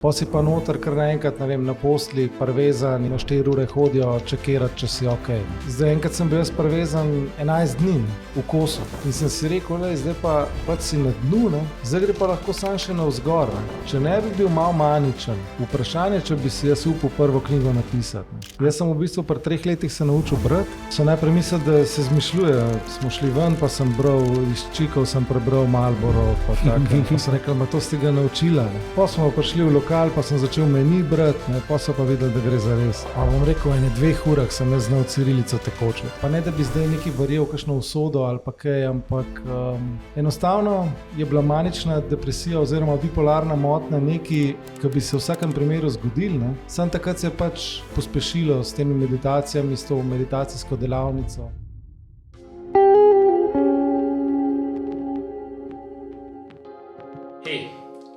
Pa si pa noter, kar naenkrat, ne vem, na posli, prevezan in na 4 ure hodijo čekirati, če si ok. Zdaj enkrat sem bil jaz prevezan 11 dni v kosu in sem si rekel, zdaj pa pač si na dnu, ne? Zdaj gre pa lahko sam še navzgor. Ne? Če ne bi bil malo maničen, vprašanje, če bi si jaz upal prvo knjigo napisati. Ne? Jaz sem v bistvu pri 3 letih se naučil brati. So najprej mislili, da se zmišljuje. Smo šli ven, pa sem bral iz Čikov, sem prebral Marlboro, pa tako. Pa sem rekel, to ste ga naučila. Ne? Pa smo prišli v lokal, pa sem začel meni brati, pa so pa videli, da gre za res. Pa bom rekel, ene 2 urah sem jaz znal cirilico tekoče. Pa ne, da bi zdaj neki verjel kakšno usodo ali pa kaj, ampak enostavno je bila manična depresija oziroma bipolarna motnja nekaj, ki bi se v vsakem primeru zgodil. Ne? Sam takrat se je pač pospešilo s temi meditacijami, s to meditacijsko delavnico. Hej,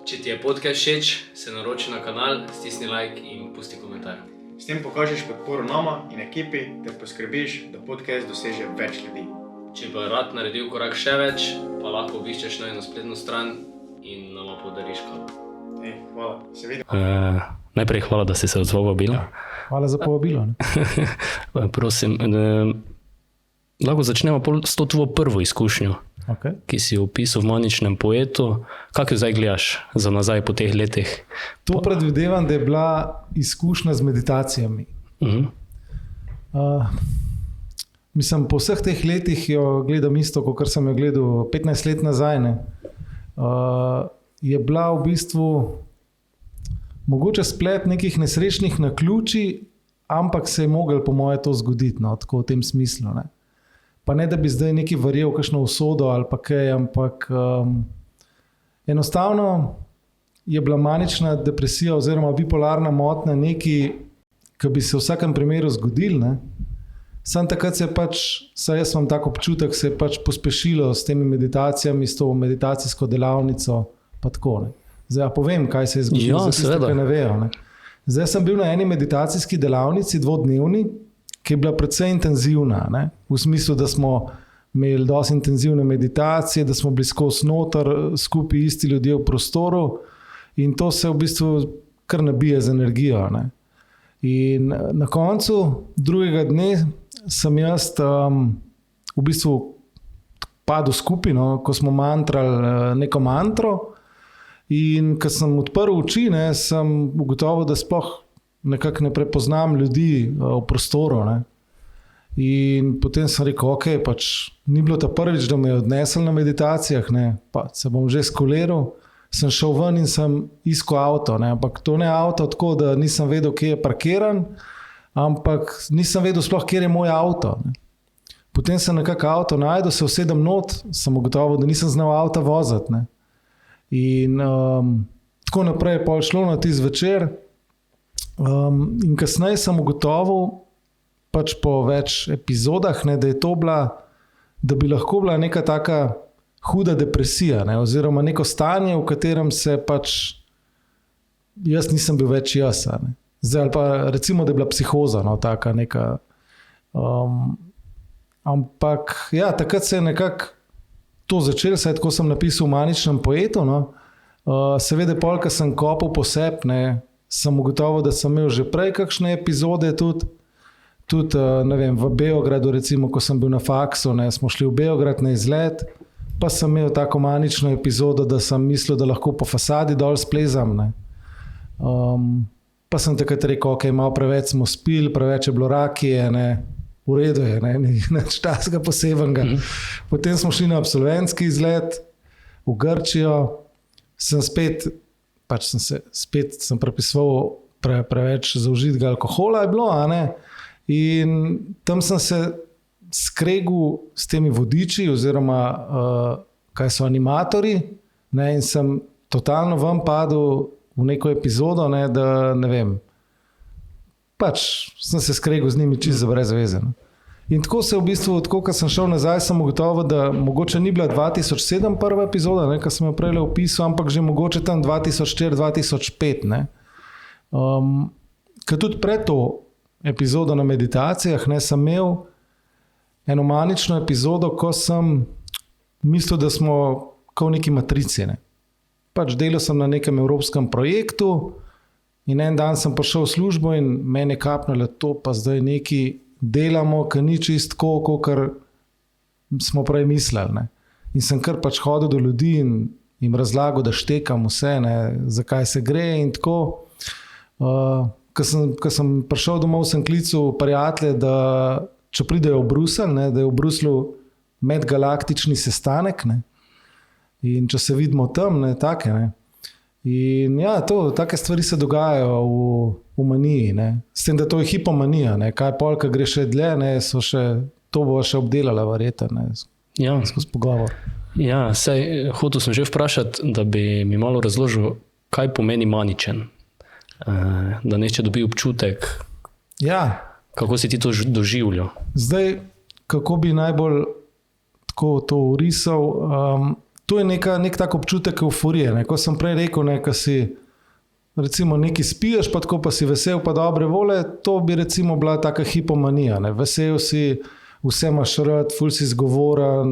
če ti je podcast všeč, se naroči na kanal, stisni like in pusti komentar. S tem pokažeš podporo nama in ekipi ter poskrbiš, da podcast doseže več ljudi. Če bi rad naredil korak še več, pa lahko obiščeš najno spletno stran in nama podariš kavo. Hvala, se vidimo. Najprej hvala, da si se odzval vabilo. Hvala za povabilo. Prosim, lahko začnemo s to tvojo prvo izkušnjo, Okay. ki si opisal v Maničnem poetu. Kako zdaj gledaš za nazaj po teh letih? To predvidevam, da je bila izkušnja z meditacijami. Mislim, po vseh teh letih jo gledam isto, kot sem jo gledal 15 let nazaj. Je bila v bistvu mogoče splet nekih nesrečnih naključij, ampak se je moglo po moje to zgoditi, tako v tem smislu. Ne? Pa ne, da bi zdaj neki verjel kakšno usodo ali pa kaj, ampak enostavno je bila manična depresija oziroma bipolarna motnja nekaj, ki bi se v vsakem primeru zgodil. Ne? Sam takrat se je pač, saj jaz imam tak občutek, se je pač pospešilo s temi meditacijami, s to meditacijsko delavnico, pa tako. Ne? Zdaj, povem, kaj se je zgodilo, za tiste, ki ne vejo. Ne? Zdaj sem bil na eni meditacijski delavnici, 2-dnevni, ki je bila precej intenzivna, ne? V smislu, da smo imeli dosti intenzivne meditacije, da smo bili skozi noter, skupaj isti ljudje v prostoru in to se v bistvu kar nabije z energijo. Ne? In na koncu drugega dne sem jaz v bistvu padel skupaj, no? Ko smo mantrali neko mantro in ko sem odprl oči, ne, sem ugotovil, da sploh nekako ne prepoznam ljudi v prostoru. Ne. In potem sem rekel, ok, pač ni bilo ta prvič, da me je odnesel na meditacijah, ne, pa se bom že skuliral, sem šel ven in sem iskal avto, ne, ampak to ne avto tako, da nisem vedel, kje je parkiran, ampak nisem vedel sploh, kje je moj avto. Ne. Potem sem nekako avto najdel, se usedem not, sem ugotovil, da nisem znal avta voziti. Ne. In tako naprej je pol šlo na tisti večer. In kasneje sem ugotovil, pač po več epizodah, ne, da je to bila, da bi lahko bila neka taka huda depresija, ne, oziroma neko stanje, v katerem se pač jaz nisem bil več jaz. Ne. Zdaj, ali pa recimo, da je bila psihoza, no, taka neka. Ampak ja, takrat se je nekako to začelo, saj tako sem napisal v Maničnem poetu. No. Seveda, pol, ko sem kopal po sebi, ne, sem ugotovil, da sem imel že prej kakšne epizode tudi ne vem, v Beogradu, recimo, ko sem bil na faksu, ne, smo šli v Beograd na izlet, pa sem imel tako manično epizodo, da sem mislil, da lahko po fasadi dol splezam. Ne. Pa sem takrat rekel, ok, malo preveč smo spili, preveč je bilo rakije, ne, v redu je, ne, nič tasega posebnega. Potem smo šli na absolventski izlet v Grčijo, sem prepisoval preveč zaužitega alkohola je bilo, a ne? In tam sem se skregal s temi vodiči oziroma kaj so animatorji, ne? In sem totalno ven padel v neko epizodo, ne? Da ne vem, pač sem se skregal z njimi čisto brez veze. Ne? In tako se v bistvu, tako ko sem šel nazaj, sem ugotovil, da mogoče ni bila 2007 prva epizoda, ne, ko sem jo prej opisal, ampak že mogoče tam 2004-2005. Ker tudi pred to epizodo na meditacijah, ne, sem imel eno manično epizodo, ko sem mislil, da smo kot v neki matrici. Ne. Pač delal sem na nekem evropskem projektu, In en dan sem prišel v službo in meni je kapnilo to, pa zdaj neki delamo, ki ni čist tako, kot smo prej mislili. Ne. In sem kar pač hodil do ljudi in jim razlagal, da štekam vse, ne, zakaj se gre in tako. Ko sem prišel domov, sem klical prijatelje, da če pridejo v Bruselj, ne, da je v Bruslju medgalaktični sestanek, ne, in če se vidimo tam, ne, take, ne. In ja, take stvari se dogajajo v maniji, ne. S tem, da to je hipomanija, ne. Kaj pol, ko gre še dlje, ne, to bo še obdelala verjetno, ne, skozi pogovor. Ja, hotel sem že vprašati, da bi mi malo razložil, kaj pomeni maničen. Da neče dobi občutek, kako si ti to doživljal. Zdaj, kako bi najbolj tako to urisal, to je nek tak občutek euforije. Ne? Ko sem prej rekel, ko si recimo nekaj spiješ, pa tako pa si vesel, pa dobre vole, to bi recimo bila taka hipomanija. Ne? Vesel si, vse imaš rad, ful si zgovoren,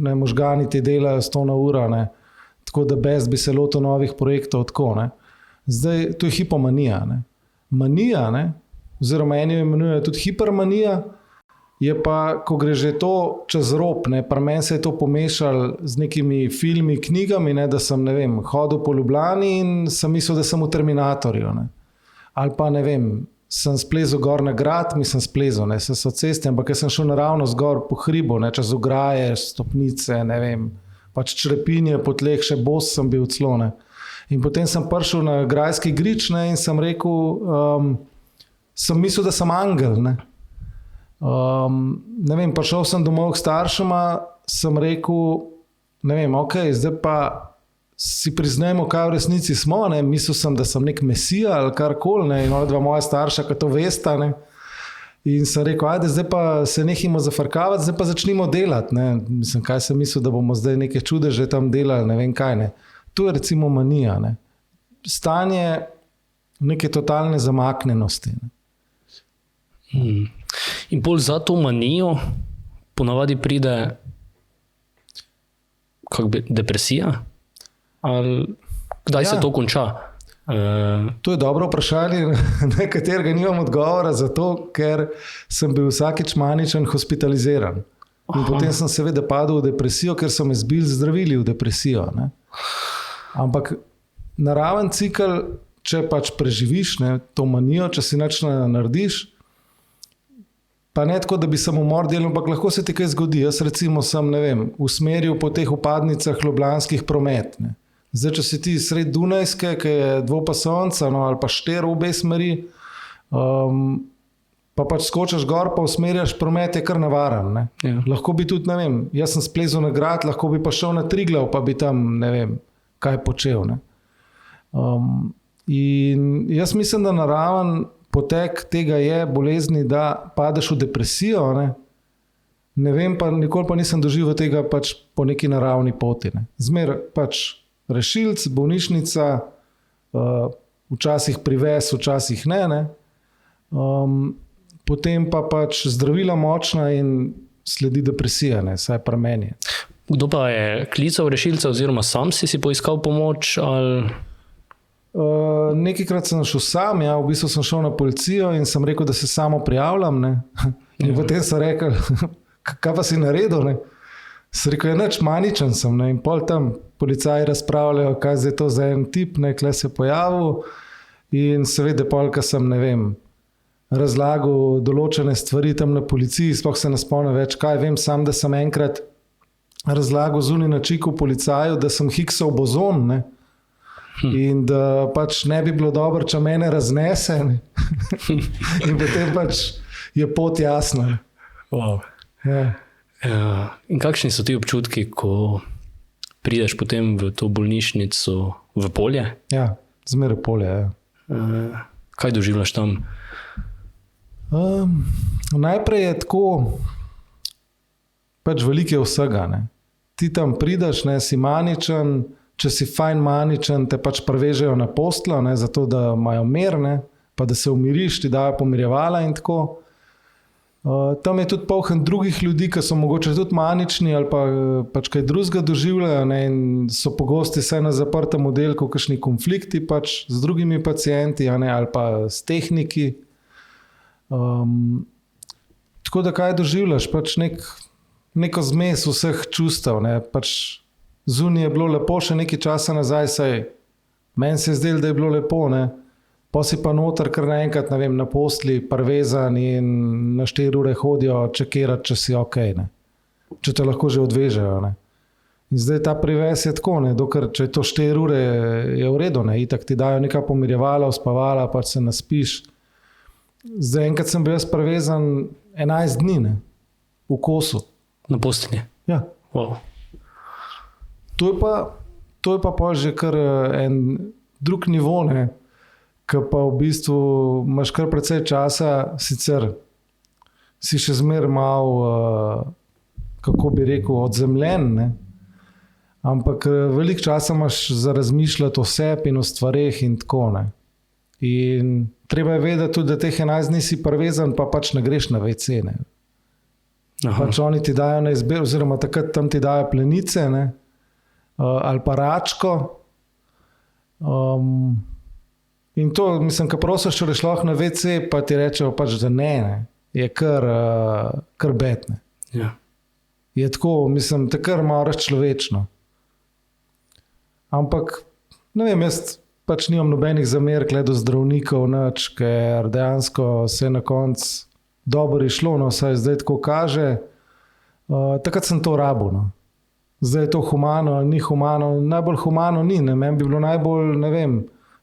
ne, možgani ti delajo 100 na uro, ne? Tako da bez bi se lotil novih projektov, tako, ne. Zdaj, to je hipomanija, ne. Manija, ne, oziroma eni imenujejo tudi hipermanija, je pa, ko gre že to čez rob, ne, pri meni se je to pomešalo z nekimi filmi, knjigami, ne, da sem, ne vem, hodil po Ljubljani in sem mislil, da sem v Terminatorju, ne. Ali pa, ne vem, sem splezel gor na grad, mislim splezel, ne, se so ceste, ampak jaz sem šel naravnost gor po hribu, ne, čez ograje, stopnice, ne vem, pač črepinje po tleh, še bos sem bil celo, ne. In potem sem prišel na grajski grič, ne, in sem rekel, sem mislil, da sem angel, ne. Ne vem, prišel sem domov k staršema, sem rekel, ne vem, ok, zdaj pa si priznajmo, kaj v resnici smo, ne, mislil sem, da sem nek mesija ali karkoli, ne, in ona dva moja starša, ki to vesta, ne, in sem rekel, ajde, zdaj pa se nehimo zafrkavati, zdaj pa začnimo delati, ne, mislim, kaj sem mislil, da bomo zdaj neke čudeže tam delali, ne vem kaj, ne. To je recimo manija, ne. Stanje neke totalne zamaknenosti, ne. In bolj za to manijo ponavadi pride depresija? Ali kdaj se to konča? To je dobro vprašanje, na katerega nimam odgovora, zato ker sem bil vsakič maničen hospitaliziran. In potem sem seveda padel v depresijo, ker so me zdravili v depresijo, ne. Ampak naraven cikel, če pač preživiš, ne, to manijo, če si nič ne narediš, pa ne tako, da bi sem umor delal, ampak lahko se ti kaj zgodi. Jaz recimo sem, ne vem, usmeril po teh upadnicah ljubljanskih promet. Ne. Zdaj, če si ti sred Dunajske, ki je dvopasovnica, no, ali pa 4 v obe smeri, pa pač skočiš gor, pa usmerjaš promet, je kar navaren. Ne. Ja. Lahko bi tudi, ne vem, jaz sem splezel na grad, lahko bi pa šel na Triglav, pa bi tam, ne vem, kaj počel. Ne. In jaz mislim, da naraven potek tega je bolezni, da padeš v depresijo, ne vem, pa nikoli pa nisem doživel tega pač po neki naravni poti. Ne. Zmer pač rešilc, bolnišnica, včasih privez, včasih ne. Potem pa pač zdravila močna in sledi depresija, ne, saj pri meni. Kdo pa je klical rešilca oziroma sam si poiskal pomoč? Ali... Nekajkrat sem šel sam, ja, v bistvu sem šel na policijo in sem rekel, da se samo prijavljam, ne. In potem sem rekel, kaj pa si naredil, ne. Sem rekel, ja, nič, maničen sem, ne. In pol tam policaji razpravljajo, kaj zdaj to za en tip, ne, kle se pojavil. In seveda pol, ko sem, ne vem, razlagal določene stvari tam na policiji, sploh se ne spomnim več, kaj vem, sam, da sem enkrat razlagal zunaj na čiku policaju, da sem Higgsov bozon, ne. In da pač ne bi bilo dobro, če mene raznese. In potem pač je pot jasna. Wow. Ja. In kakšni so ti občutki, ko prideš potem v to bolnišnico v polje? Ja, zmeraj polje, ja. Kaj doživljaš tam? Najprej je tako, pač veliko je vsega, ne. Ti tam prideš, ne, si maničen, če si fajn maničen, te pač prevežejo na posteljo, ne, zato da imajo mir, ne, pa da se umiriš, ti dajo pomirjevala in tako. Tam je tudi polhen drugih ljudi, ki so mogoče tudi manični ali pa pač kaj drugega doživljajo, ne, in so pogosti vse na zaprtem oddelku, kakšni konflikti pač z drugimi pacienti, ne, ali pa s tehniki. Tako da kaj doživljaš, pač neko zmes vseh čustev, ne, pač zunaj je bilo lepo še nekaj časa nazaj, saj meni se je zdelo, da je bilo lepo, ne. Pa si pa noter kar naenkrat, ne vem, na postli, parvezan in na 4 ure hodijo čekirati, če si ok, ne. Če te lahko že odvežejo, ne. In zdaj ta privez je tako, ne, dokler, če je to 4 ure, je v redu, ne, itak ti dajo neka pomirjevala, uspavala, pač se naspiš. Zdaj enkrat sem bil jaz parvezan 11 dni, ne, v kosu. Na postelji? Ja. Wow. To je pa pol že kar en drug nivo, ne, ki pa v bistvu imaš kar precej časa, sicer si še zmeraj malo, kako bi rekel, odzemljen, ne, ampak veliko časa imaš za razmišljati o sebi in o stvareh in tako, ne. In treba je vedeti tudi, da teh 11 dni si parvezan, pa pač ne greš na WC, ne. Pač oni ti dajo na izbir, oziroma takrat tam ti dajo plenice, ne, ali pa račko. In to, mislim, ko prosiš, če reš lahko na WC, pa ti rečejo pač, da ne, je kar bed, ne. Ja. Je tako, mislim, te kar malo razčlovečno. Ampak, ne vem, jaz pač nimam nobenih zamer do zdravnikov, nič, ker dejansko se je na koncu dobro išlo, no, saj zdaj tako kaže. Takrat sem to rabil, no. Zdaj je to humano ali ni humano, najbolj humano ni, ne, meni bi bilo najbolj, ne vem,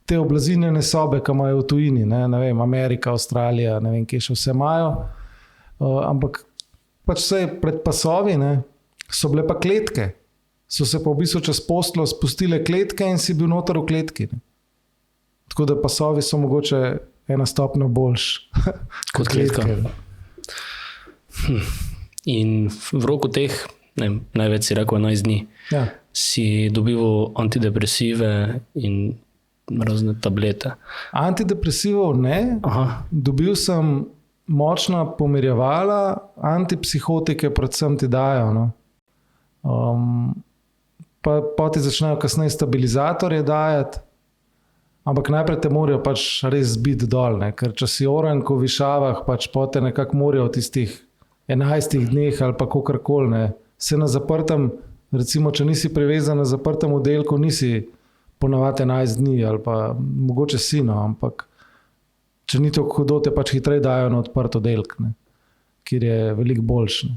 te oblazinjene sobe, ki imajo v tujini, ne vem, Amerika, Avstralija, ne vem, kje še vse imajo, ampak pač vse pred pasovi, ne, so bile pa kletke, so se pa v bistvu čez posteljo spustile kletke in si bil noter v kletki, ne. Tako da pasovi so mogoče ena stopnja boljš kot kletka. In v roku teh, ne vem, največ si rekel 11 dni, ja, si dobival antidepresive in razne tablete. Antidepresivov ne. Aha. Dobil sem močna pomirjevala, antipsihotike predvsem ti dajo, no. Pa ti začnejo kasneje stabilizatorje dajati, ampak najprej te morajo pač res zbiti dol, ne, ker če si oran ko v višavah, pač pote nekako morajo v tistih 11 dneh ali pa kakorkoli, ne, se na zaprtem, recimo, če nisi privezan na zaprtem oddelku, nisi ponavadi 11 dni ali pa mogoče si, no, ampak če ni to hudo, te pač hitreje dajo na odprt oddelek, ne, kjer je veliko boljše.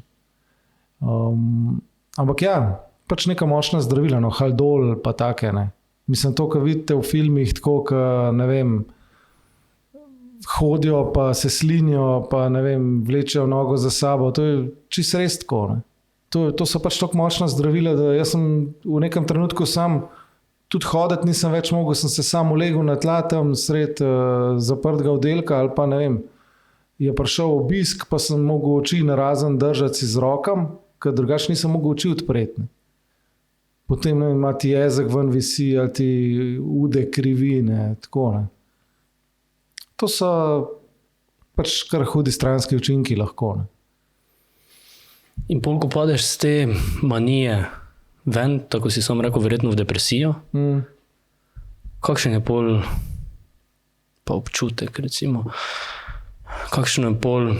Ampak ja, pač neka močna zdravila, no, Haldol pa take, ne. Mislim, to, kar vidite v filmih, tako, ne vem, hodijo, pa se slinijo, pa ne vem, vlečejo nogo za sabo, to je čisto res tako, ne. To so pač tako močna zdravila, da jaz sem v nekem trenutku sam tudi hoditi nisem več mogel, sem se sam ulegel na tla tam sred zaprtega oddelka ali pa ne vem, je prišel obisk, pa sem mogel oči narazen držati si z rokam, ker drugače nisem mogel oči odpreti, ne. Potem ne vem, ima ti jezik ven visi, ali ti ude krivi, ne, tako, ne. To so pač kar hudi stranski učinki lahko, ne. In pol, ko padeš z te manije ven, tako si sam rekel, verjetno v depresijo, kakšen je pol pa občutek, recimo, kakšen je pol,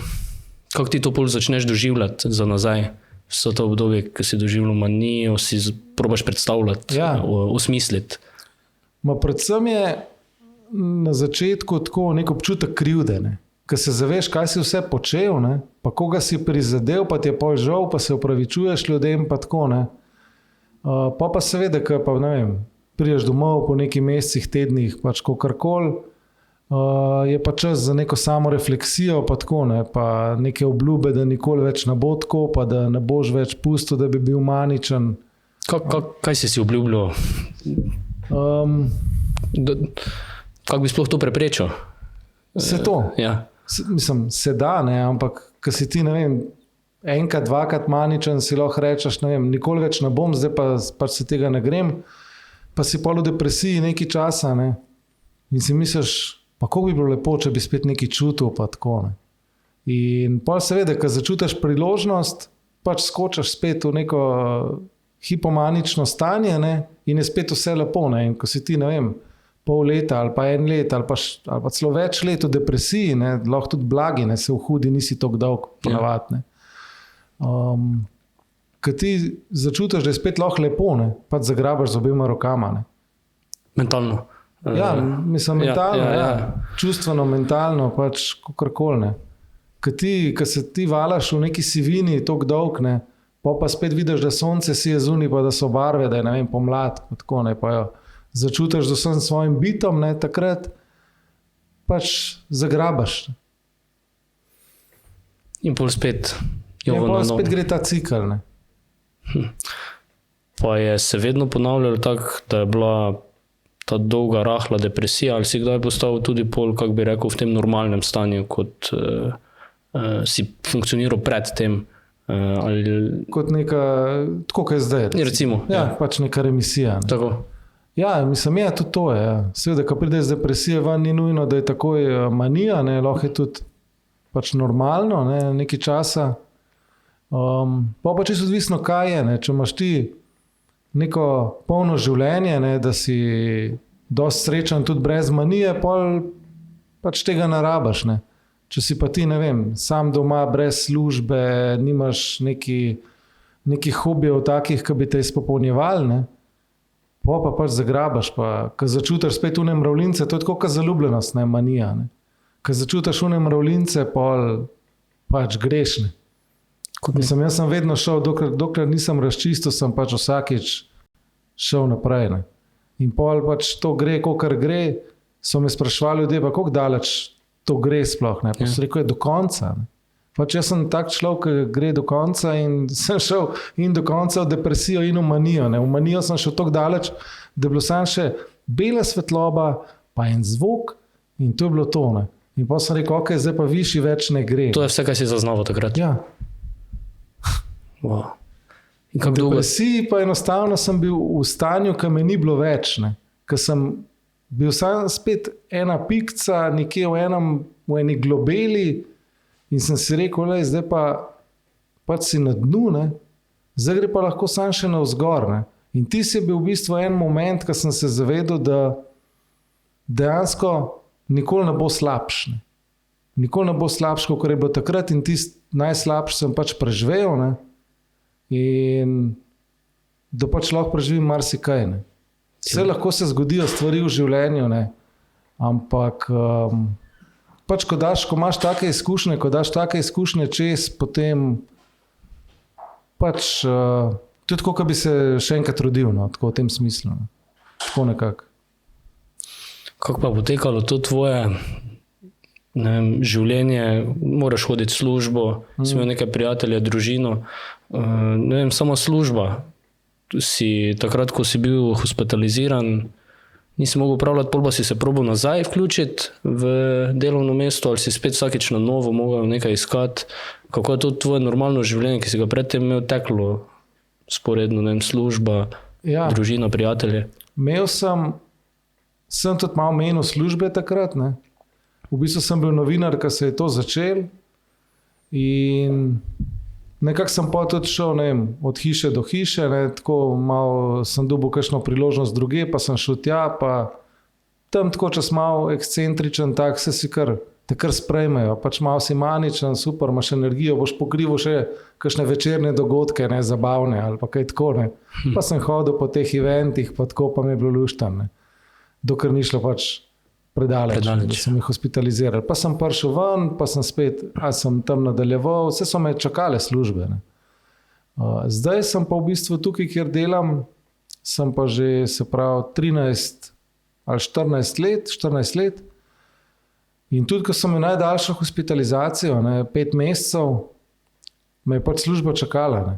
kako ti to pol začneš doživljati za nazaj, vso to obdobje, ki si doživljal manijo, si probaš predstavljati, ja, osmisliti. Predvsem je na začetku tako nek občutek krivde, ne. Ko se zaveš, kaj si vse počel, ne, pa koga si prizadel, pa ti je pol žal, pa se opravičuješ ljudem, pa tako, ne. Pa seveda, ko pa, ne vem, prideš domov po nekih mesecih, tednih, pač kakorkoli, je pa čas za neko samorefleksijo, pa tako, ne, pa neke obljube, da nikoli več ne bo tako, pa da ne boš več pustil, da bi bil maničen. Kaj si obljubljal? Kako bi sploh to preprečil? Se to. Ja. Mislim, se da, ne, ampak ko si ti, ne vem, enkrat, dvakrat maničen, si lahko rečeš, ne vem, nikoli več ne bom, zdaj pa se tega ne grem, pa si pol v depresiji nekaj časa, ne, in si misliš, pa kako bi bilo lepo, če bi spet nekaj čutil, pa tako, ne. In pol seveda, ko začutiš priložnost, pač skočiš spet v neko hipomanično stanje, ne, in je spet vse lepo. Ne, in ko si ti, ne vem, pol leta ali pa 1 let ali pa celo več let v depresiji, ne, lahko tudi blagi, ne, se v hudi nisi tako dolg ponavadi. Ko ti začutiš, da je spet lahko lepo, ne, pač zagrabaš z obema rokama. Ne. Mentalno. Ja, mislim, mentalno, ja. Čustveno, mentalno, pač kakorkoli, ne. Ko se ti valaš v neki sivini tako dolg, ne, pa spet vidiš, da sonce si je zunaj, pa da so barve, da je, ne vem, pomlad, tako, ne, pa jo začutiš z vsem svojim bitom, ne, takrat pač zagrabaš. In pol spet gre ta cikl, ne. Pa je se vedno ponavljalo tako, da je bila ta dolga, rahla depresija, ali si kdaj postal tudi pol, kako bi rekel, v tem normalnem stanju, kot si funkcioniral pred tem? Kot neka, tako kot je zdaj. Recimo. Ja, pač neka remisija. Ne. Tako. Ja, mislim, ja, tudi to je. Ja. Seveda, ko pride iz depresije ven, ni nujno, da je takoj manija, ne, lahko je tudi pač normalno, ne, nekaj časa. Pa čisto odvisno, kaj je. Ne. Če imaš ti neko polno življenje, ne, da si dosti srečen tudi brez manije, pač tega ne rabaš. Ne. Če si pa ti, ne vem, sam doma, brez službe, nimaš nekih hobijev takih, ki bi te izpopolnjevali, ne, pa pač zagrabaš, pa ko začutiš spet une mravljince, to je tako kot zaljubljenost, ne, manija. Ne. Ko začutiš une mravljince, pač greš. Ne. Mislim, jaz sem vedno šel, dokler nisem razčistil, sem pač vsakič šel naprej. Ne. In pol pač to gre, kolikor gre, so me spraševali ljudje, pa koliko daleč to gre sploh, ne. Pa so rekel, je do konca. Ne. Pač jaz sem tak človek, ki gre do konca in sem šel in do konca v depresijo in v manijo. Ne. V manijo sem šel tako daleč, da je bilo samo še bela svetloba, pa en zvok in to je bilo to. Ne. In pa sem rekel, ok, zdaj pa višji več ne gre. To je vse, kaj si zaznaval takrat? Ja. Wow. V depresiji pa enostavno sem bil v stanju, ki me ni bilo več. Ne. Ker sem bil sam spet ena pikca nekje v eni globeli in sem si rekel, zdaj pač si na dnu, ne. Zdaj gre pa lahko sam še navzgor. Ne. In ti si bil v bistvu en moment, ko sem se zavedal, da dejansko nikoli ne bo slabš. Ne. Nikoli ne bo slabš, kot je bilo takrat in tisti najslabši sem pač preživel, ne. In da pač lahko preživim marsikaj. Ne. Vse lahko se zgodijo stvari v življenju, ne. Ampak pač ko imaš take izkušnje čez, potem pač to je tako, kot bi se še enkrat rodil, no, tako v tem smislu. Ne. Tako nekako. Kako pa potekalo to tvoje življenje, moraš hoditi v službo, si imel nekaj prijatelje, družino, ne vem, samo služba. Si takrat, ko si bil hospitaliziran, nisi mogel upravljati, pol pa si se probal nazaj vključiti v delovno mesto ali si spet vsakič na novo mogel nekaj iskati. Kako je to tvoje normalno življenje, ki si ga predtem imel teklo sporedno, ne vem, služba, družina, prijatelje? Imel sem tudi malo menil službe takrat, ne. V bistvu sem bil novinar, ko se je to začel in nekako sem pa tudi šel, ne vem, od hiše do hiše, ne, tako malo sem dobil kakšno priložnost druge, pa sem šel tja, pa tam tako čas malo ekscentričen, tak se si te kar sprejmejo, pač malo si maničen, super, imaš energijo, boš pokrival še kakšne večerne dogodke, ne, zabavne ali pa kaj tako, ne. Pa sem hodil po teh eventih, pa tako pa mi je bilo luštan, ne. Dokler ni šlo pač predaleč. Da so me hospitalizirali. Pa sem prišel ven, pa sem spet, sem tam nadaljeval, vse so me čakale službe. Ne. Zdaj sem pa v bistvu tukaj, kjer delam, sem pa že, se pravi, 13 ali 14 let. In tudi, ko sem imel najdaljšo hospitalizacijo, 5 mesecev, me je pač služba čakala. Ne.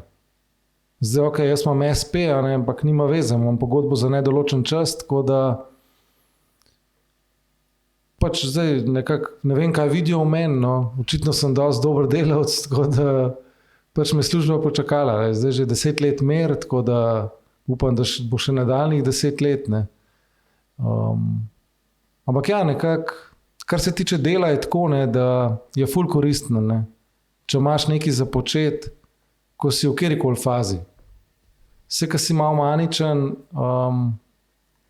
Zdaj, ok, jaz imam SP, ampak nima veze, imam pogodbo za nedoločen čas, tako da pač zdaj nekako ne vem, kaj vidijo v meni, no. Očitno sem dosti dober delavec, tako da pač me služba počakala. Zdaj že 10 let mer, tako da upam, da bo še nadaljnjih 10 let. Ne. Ampak ja, nekako, kar se tiče dela, je tako, ne, da je ful koristno. Ne. Če imaš nekaj za početi, ko si v kjerikoli fazi. Vse, kar si malo maničen,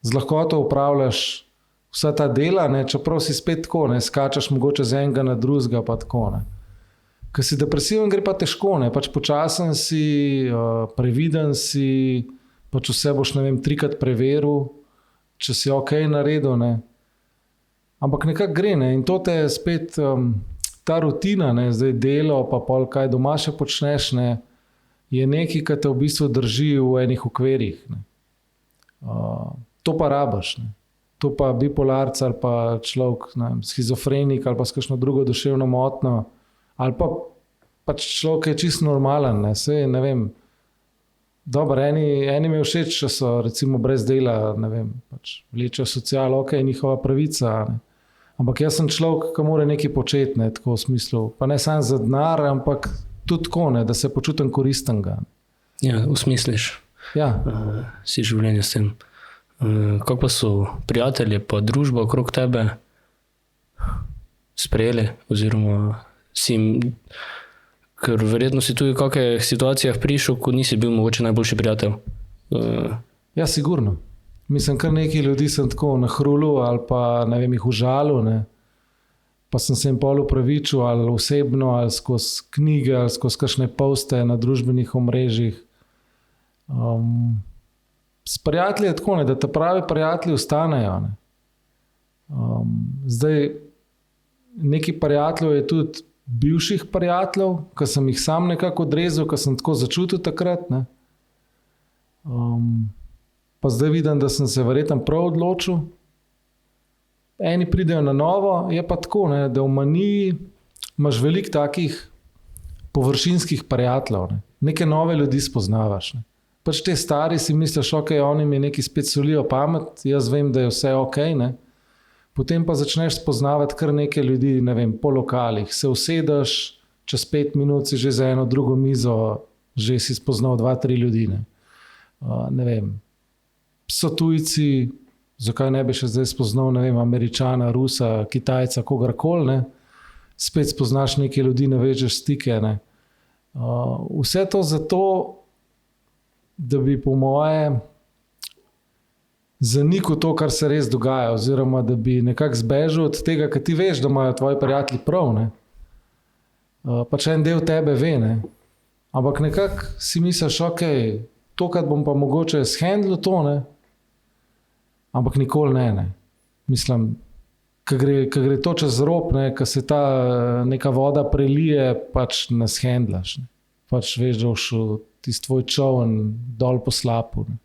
z lahkoto upravljaš vsa ta dela, ne, čeprav si spet tako, ne, skačaš mogoče z enega na drugega, pa tako. Ne. Ko si depresiven, gre pa težko, ne, pač počasen si, previden si, pač vse boš, ne vem, 3-krat preveril, če si ok naredil, ne. Ampak nekako gre, ne, in to te je spet ta rutina, ne, zdaj delo, pa pol kaj doma še počneš, ne, je nekaj, kar te v bistvu drži v enih okvirih. Ne. To pa rabaš, ne. To pa bipolarc ali pa človek, ne vem, schizofrenik ali pa s kakšno drugo duševno motnjo, ali pa pač človek je čisto normalen, ne, sej, ne vem, dobro, eni mi je všeč, če so recimo brez dela, ne vem, pač vlečejo socialo, ok, njihova pravica, ne. Ampak jaz sem človek, ki mora nekaj početi, ne, tako v smislu, pa ne samo za denar, ampak tudi tako, ne, da se počutim koristnega. Ja, usmisliš. Ja. Si življenje s tem. Kako pa so prijatelji pa družba okrog tebe sprejeli, oziroma si jim, ker verjetno si tudi v kakšnih situacijah prišel, ko nisi bil mogoče najboljši prijatelj. Ja, sigurno. Mislim, kar nekaj ljudi sem tako na hrulu ali pa, ne vem, jih užalil, ne. Pa sem se jim pol upravičil ali osebno, ali skozi knjige, ali skozi kakšne poste na družbenih omrežjih. S prijatelji je tako, ne, da te pravi prijatelji ostanejo. Ne. Zdaj, nekaj prijateljev je tudi bivših prijateljev, ki sem jih sam nekako odrezal, ki sem tako začutil takrat. Ne. Pa zdaj vidim, da sem se verjetno prav odločil. Eni pridejo na novo, je pa tako, ne, da v maniji imaš veliko takih površinskih prijateljev. Ne. Neke nove ljudi spoznavaš. Ne. Pač te stari si misliš, ok, oni mi nekaj spet solijo pamet, jaz vem, da je vse ok, ne. Potem pa začneš spoznavati kar neke ljudi, ne vem, po lokalih. Se usedeš, čez 5 minut si že za eno drugo mizo, že si spoznal 2-3 ljudi. Ne, ne vem. So tujci, zakaj ne bi še zdaj spoznal, ne vem, Američana, Rusa, Kitajca, kogarkoli, ne. Spet spoznaš neke ljudi, navežeš stike, ne. Vse to zato, da bi po moje zanikal to, kar se res dogaja, oziroma da bi nekako zbežal od tega, ker ti veš, da imajo tvoji prijatelji prav, ne. Pač en del tebe ve, ne. Ampak nekako si misliš, ok, tokrat bom pa mogoče shendlil to, ne. Ampak nikoli ne. Mislim, ko gre to čez rob, ne, ko se ta neka voda prelije, pač nas hendlaš. Ne. Pač veš, da boš tisti tvoj čovn dol po slapu. Ne.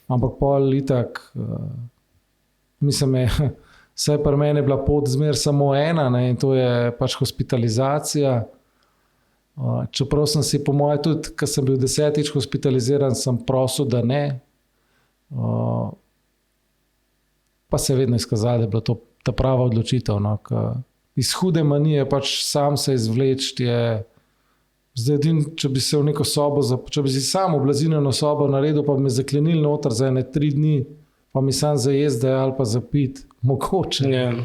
Ampak pol itak, mislim, vsaj pri meni je bila pot zmer samo ena, ne, in to je pač hospitalizacija. Čeprav sem si po moje tudi, ko sem bil 10-tič hospitaliziran, sem prosil, da ne. Pa se je vedno izkazalo, da je bila to ta prava odločitev. No, iz hude manije pač sam se izvleči je. Zdaj, če bi se v neko sobo, če bi si sam oblazinjeno sobo naredil, pa bi me zaklenili noter za 3 dni, pa mi sam za jezde ali pa za pit. Mogoče. Yeah.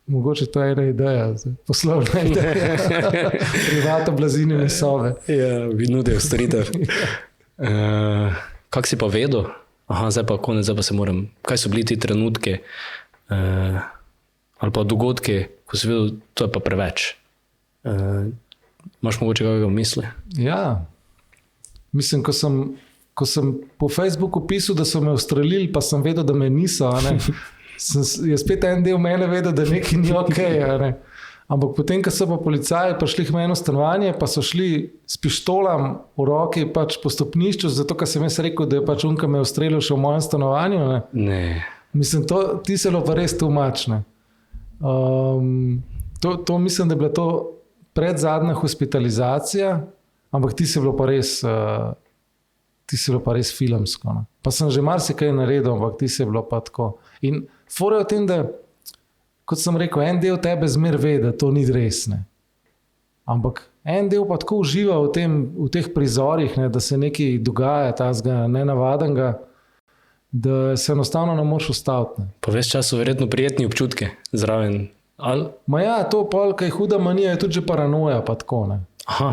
Mogoče to je ena ideja, poslovna ideja. Privat oblazinjene sobe. Ja, vi nudijo storitev. Kak si pa vedel? Aha, zdaj pa konec, zdaj pa se moram. Kaj so bili ti trenutke ali pa dogodki, ko si vedel, to je pa preveč? Imaš mogoče kakega v misli? Ja. Mislim, ko sem po Facebooku pisal, da so me ustrelili, pa sem vedel, da me niso. Ne? Je spet en del mene vedel, da nekaj ni ok. Ne? Ampak potem, ko so pa policaji prišli v eno stanovanje, pa so šli s pištolam v roki pač po stopnišču, zato ker sem jaz rekel, da je pač unka me ustrelil še v mojem stanovanju. Ne? Ne. Mislim, ti se lo pa res tumačne. To mislim, da je bila to predzadnja hospitalizacija, ampak ti se bilo pa res filmsko. Ne? Pa sem že marsikaj naredil, ampak ti se bilo pa tako. In fora je v tem, da kot sem rekel, en del tebe zmer ve, da to ni res. Ne? Ampak en del pa tako uživa v teh prizorih, ne, da se nekaj dogaja, tazga nenavadnega. da se enostavno ne moreš ustaviti. Po ves čas so verjetno prijetni občutki zraven. Ali? Ma ja, to pol, kaj je huda manija, je tudi že paranoja, pa tako, ne.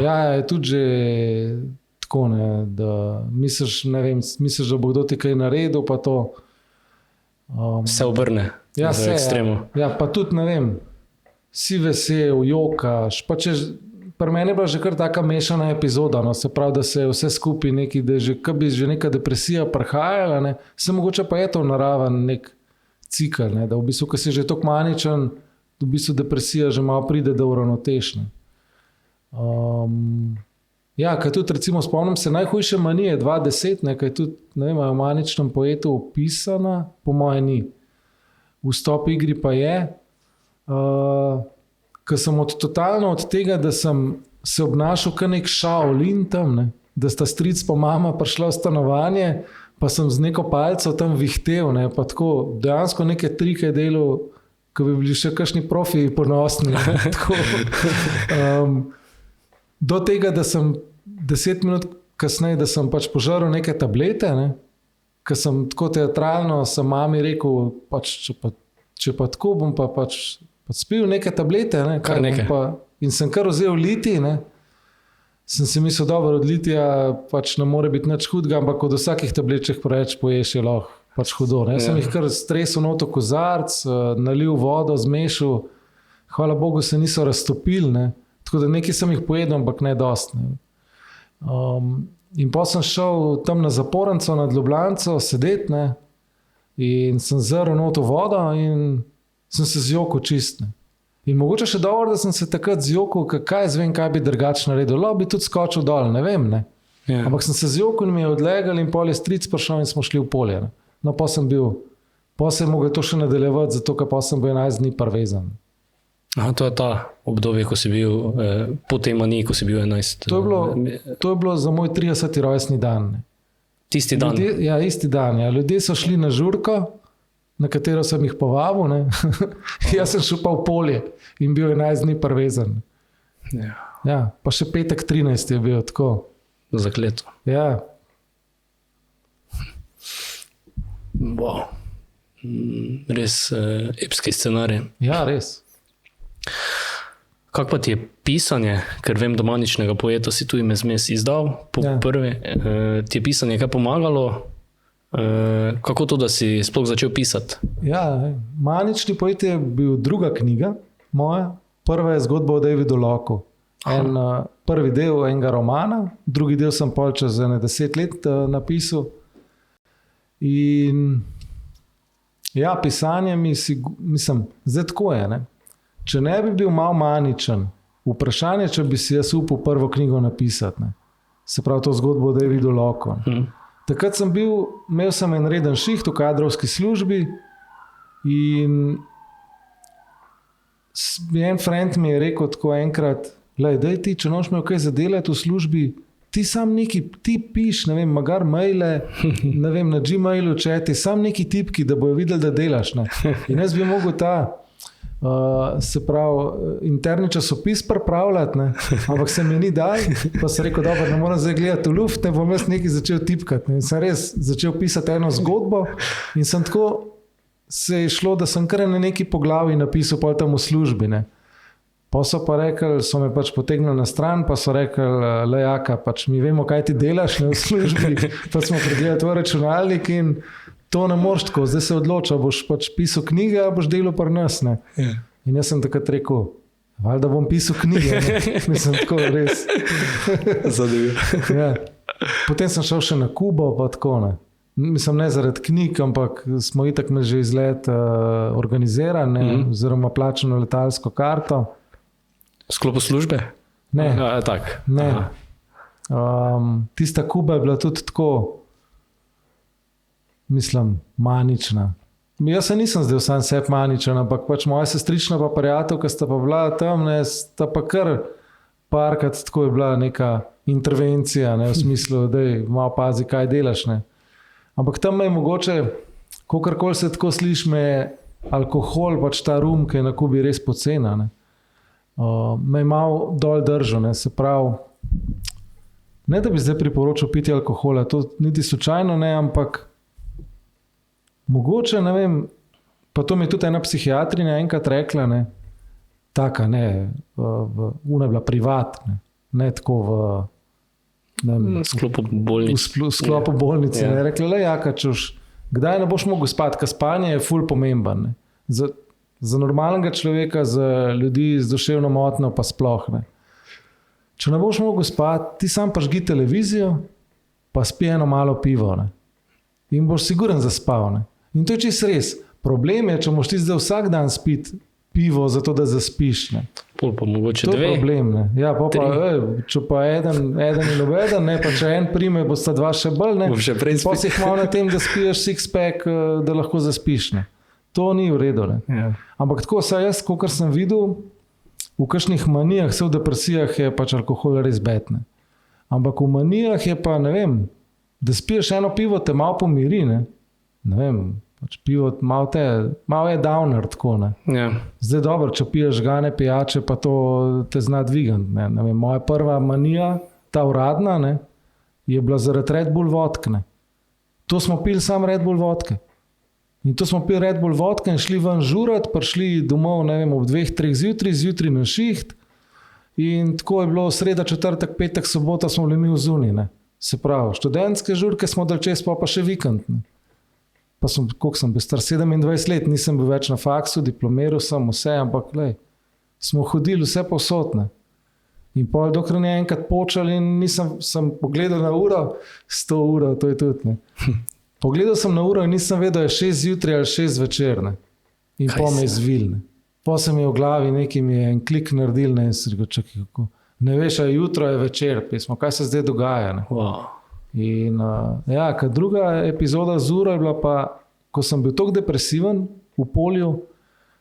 Ja, je tudi že tako, ne, da misliš, ne vem, misliš, da bo kdo ti kaj naredil, pa to. Se obrne v ekstremu. Ja, pa tudi, ne vem, si vesel, jokaš, pa če pri meni je bila že kar taka mešana epizoda, no, se pravi, da se je vse skupaj neki, da je že, bi že neka depresija prihajala, ne, se mogoče pa je to naraven nek cikl, ne, da v bistvu, ko si že toliko maničen, v bistvu depresija že malo pride do uravnotežne. Ja, kaj tudi recimo spomnim se najhujše manije 2010, ne, kaj tudi, ne vem, v maničnem poetu opisana, po moje ni. V Stop igri pa je, ker sem totalno od tega, da sem se obnašal kot nek Shaolin tam, ne, da sta stric pa mama prišla v stanovanje, pa sem z neko palco tam vihtel, ne, pa tako dejansko neke trike delal, ko bi bili še kakšni profi ponosni. Do tega, da sem 10 minut kasneje, da sem pač požaril neke tablete, ne, ker sem tako teatralno sem mami rekel, pač, če pa tako bom pa pač spil neke tablete, ne, kar nekaj. In sem kar vzel litij, ne. Sem si mislil, dobro, od litija pač ne more biti nič hudega, ampak od vsakih tableček preveč poješ je lahko pač hudo. Ne. Sem jih kar stresel noto kozarc, nalil vodo, zmešal, hvala Bogu se niso raztopili, ne. Tako da nekaj sem jih pojedel, ampak ne dost. Ne. In potem sem šel tam na Zaporenco nad Ljubljanco sedeti, ne, in sem zrl noto vodo in sem se zjokal čist. Ne. In mogoče še dobro, da sem se takrat zjokal, kaj zvem, kaj bi drugače naredil. Lahko bi tudi skočil dol, ne vem. Ne. Ja. Ampak sem se zjokal in mi je odlegal in pol je stric prišel in smo šli v polje. Ne. No, pa sem mogel to še nadaljevati, zato ker pa sem bil 11 dni prvezan. Aha, to je ta obdobje, ko si bil, po tej maniji, ko si bil 11. To je bilo za moj 30. rojstni dan. Ne. Tisti dan? Ja, isti dan. Ja. Ljudje so šli na žurko, na katero sem jih povabil. Ne. Jaz sem šel pa v polje in bil 11 dni prvezan. Ja. Ja, pa še petek 13 je bil tako. Zakleto. Ja. Wow. Res epski scenarij. Ja, res. Kako pa ti je pisanje, ker vem, da maničnega poeta si tu ime zmes izdal, prvi, ti je pisanje kaj pomagalo? Kako to, da si sploh začel pisati? Ja, Manični poet je bil druga knjiga moja. Prva je zgodba o Davidu Locku. Prvi del enega romana, drugi del sem pol čez 10 let napisal. In ja, pisanje mislim, zdaj tako je, ne. Če ne bi bil malo maničen, vprašanje, če bi si jaz upal prvo knjigo napisati, ne. Se pravi to zgodbo o Davidu Locku. Takrat sem imel sem en reden šiht v kadrovski službi in en friend mi je rekel tako enkrat, daj ti, če noš imel kaj zadelati v službi, ti sam neki, ti piš, ne vem, magar maile, ne vem, na Gmailu četi, sam neki tipki, da bojo videli, da delaš, ne. In jaz bi mogel ta, se pravi, interni časopis pripravljati, ne, ampak se mi ni dal, pa sem rekel, dobro, ne moram zdaj gledati v luft, ne bom jaz nekaj začel tipkati, ne. In sem res začel pisati eno zgodbo in sem tako se je šlo, da sem kar na neki poglavi napisal pol tam v službi, ne. Pa so pa rekli, so me pač potegnili na stran, pa so rekli, Jaka, pač mi vemo, kaj ti delaš, ne, v službi, pa smo pregledali tvoj računalnik in to ne moreš tako, zdaj se odloča, boš pač pisal knjige, a boš delal pri nas, ne. Yeah. In jaz sem takrat rekel, valjda bom pisal knjige, ne. Mislim, tako res. Ja. Potem sem šel še na Kubo, pa tako, ne. Mislim, ne zaradi knjig, ampak smo itak imeli že izlet organiziran, oziroma plačano letalsko karto. Sklopu službe? Ne. Tak. Ne. Tista Kuba je bila tudi tako, mislim, manična. Jaz se nisem zdaj sam sebi maničen, ampak pač moja sestrična pa prijatelj, ki sta pa bila tam, ne, sta pa kar parkrat tako je bila neka intervencija, ne, v smislu, daj, malo pazi, kaj delaš, ne. Ampak tam me je mogoče, kakorkoli se tako sliši, me je alkohol, pač ta rum, ki je na Kubi res pocena, ne. Me je malo dol držal, ne, se pravi, ne da bi zdaj priporočil piti alkohola, to niti slučajno ne, ampak Mogoče, ne vem, pa to mi je tudi ena psihiatrinja enkrat rekla, ne, taka, ne, ona je bila privatna, ne tako v sklopu bolnice. V sklopu bolnice, ne, rekla, le jaka čuš, kdaj ne boš mogel spati, ker spanje je ful pomemben, ne. Za normalnega človeka, za ljudi z duševno motnjo pa sploh, ne. Če ne boš mogel spati, ti sam prižgi televizijo, pa spi eno malo pivo, ne. In boš siguren zaspal, ne. In to je čisto res. Problem je, če moš ti zdaj vsak dan spiti pivo, zato da zaspiš, ne. Pol pa mogoče to 2. To je problem, ne. Ja, če pa eden in obeden, ne, pa če en prime, bosta 2 še bolj, ne. Še prej pa si hmal na tem, da spiješ six-pack, da lahko zaspiš, ne. To ni v redu, ne. Ja. Ampak tako, saj jaz, kakor sem videl, v kakšnih manijah, v depresijah je pač alkohol res bed, ne. Ampak v manijah je pa, ne vem, da spiješ eno pivo, te malo pomiri, ne. Ne vem, pač pivo malo je downer, tako, ne. Ja. Zdaj dobro, če piješ gane pijače, pa to te zna dvigant, ne. Ne vem, moja prva manija, ta uradna, ne, je bila zaradi Red Bull vodke, ne. To smo pili samo Red Bull vodke. In to smo pili Red Bull vodke in šli ven žurat, prišli domov, ne vem, ob 2-3 zjutraj na šiht in tako je bilo sreda, četrtek, petek, sobota smo bili mi v zuni, ne. Se pravi, študentske žurke smo dal čez, pa še vikend, ne. Pa koliko sem bil star, 27 let, nisem bil več na faksu, diplomiral sem vse, ampak lej, smo hodili vse povsod, ne. In pol dokler je enkrat počel in sem pogledal na uro, 100 uro, to je tudi, ne. Pogledal sem na uro in nisem vedel, je 6 zjutraj ali 6 večer, ne. In pol me je zvil, ne. Pol se mi je v glavi nekaj mi je en klik naredil, ne, in sem rekel, čakaj, kako. Ne veš, a jutro je večer, pismo, kaj se zdaj dogaja, ne. Wow. In ja, kad druga epizoda z uro je bila pa, ko sem bil tako depresiven v polju,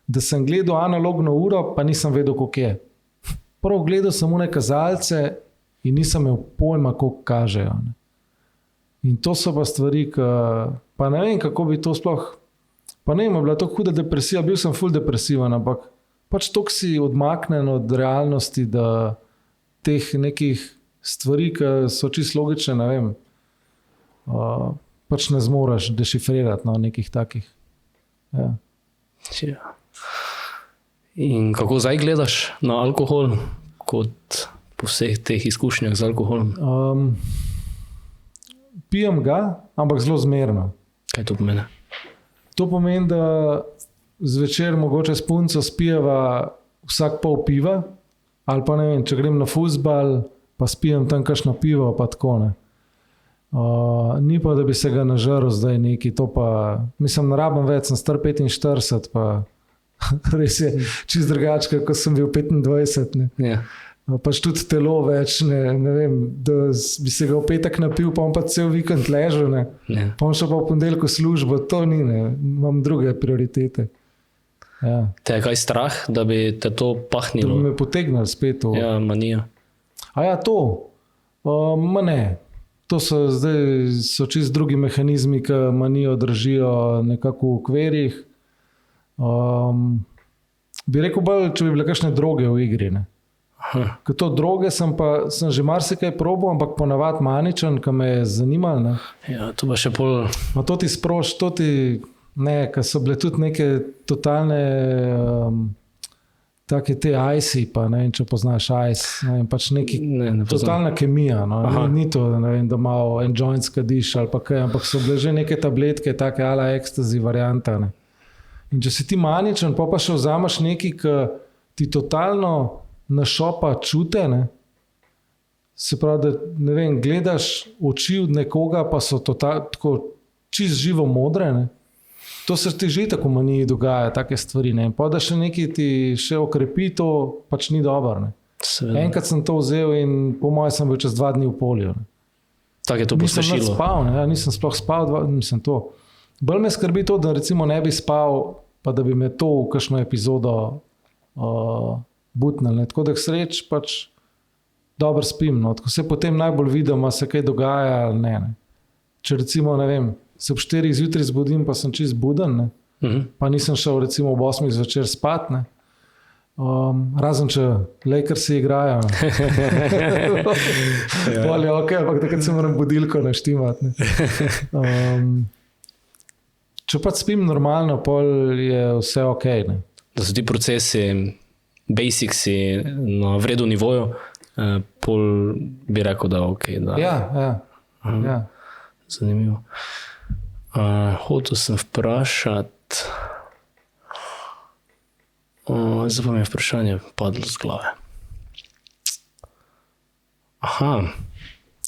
da sem gledal analogno uro, pa nisem vedel, koliko je. Prvo gledal sem one kazalce in nisem imel pojma, koliko kažejo, ne. In to so pa stvari, pa ne vem, kako bi to sploh, pa ne vem, je bila to huda depresija, bil sem ful depresiven, ampak pač toliko si odmaknen od realnosti, da teh nekih stvari, ki so čisto logične, ne vem, pač ne zmoreš dešifrirati, no, nekih takih. Ja. Ja. In kako zdaj gledaš na alkohol, kot po vseh teh izkušnjah z alkoholom? Pijem ga, ampak zelo zmerno. Kaj to pomeni? To pomeni, da zvečer mogoče s punco spijeva vsak pol piva, ali pa ne vem, če grem na fuzbal, pa spijem tam kakšno pivo, pa tako, ne. Ni pa, da bi se ga nažaril zdaj neki, to pa, mislim, ne rabim več, sem star 45, pa res je čist drugačka, ko sem bil 25, ne. Ja. Pač tudi telo več, ne vem, da bi se ga v petek napil, pa on pa cel vikend ležal, ne. Ja. Pa on šel pa v ponedeljku službo, to ni, ne, imam druge prioritete. Ja. Te je kaj strah, da bi te to pahnilo? Da bi me potegnili spet v... Ja, manija. A ja, to? Ma ne. To so zdaj čist drugi mehanizmi, ki manijo držijo nekako v okvirih. Bi rekel bolj, če bi bile kakšne droge v igri, ne. Ker to droge sem že marsikaj probal, ampak ponavadi maničen, ki me je zanimal, ne. Ja, to pa še pol... Ma to ti sproš, to ti... Ne, ker so bile tudi neke totalne take te ice, pa ne vem, če poznaš ice, ne vem, pač neki totalna kemija, no. Ni to, ne vem, da malo en joint skadiš ali pa kaj, ampak so bile že neke tabletke, take ala ekstazi varianta, ne. In če si ti maničen, pa še vzameš neki, ki ti totalno našopa čute, ne. Se pravi, da ne vem, gledaš oči od nekoga, pa so tako čist živo modre, ne. To se ti že tako v maniji dogaja, take stvari, ne. Pa da še nekaj ti še okrepi, to pač ni dobro, ne. Enkrat sem to vzel in po mojem sem bil čez 2 dni v polju, ne. Tako je to pospešilo. Nisem spal, ne, ja, nisem sploh spal, mislim to. Bolj me skrbi to, da recimo ne bi spal, pa da bi me to v kakšno epizodo butnil, ne. Tako da k sreč pač dobro spim, no. Tako se potem najbolj vidim, a se kaj dogaja ali ne, ne. Če recimo, ne vem, se ob 4 zjutraj zbudim, pa sem čist buden, ne. Pa nisem šel recimo ob 8 zvečer spat, ne. Razen če Lakersi igrajo. Bolj je ok, ampak takrat se moram budilko naštimati, ne. če pa spim normalno, pol je vse ok. Ne? Da so ti procesi, basicsi na vredu nivoju, pol bi rekel, da je ok. Da. Ja. Zanimivo. Hotel sem vprašati, zdaj pa mi je vprašanje padlo z glave.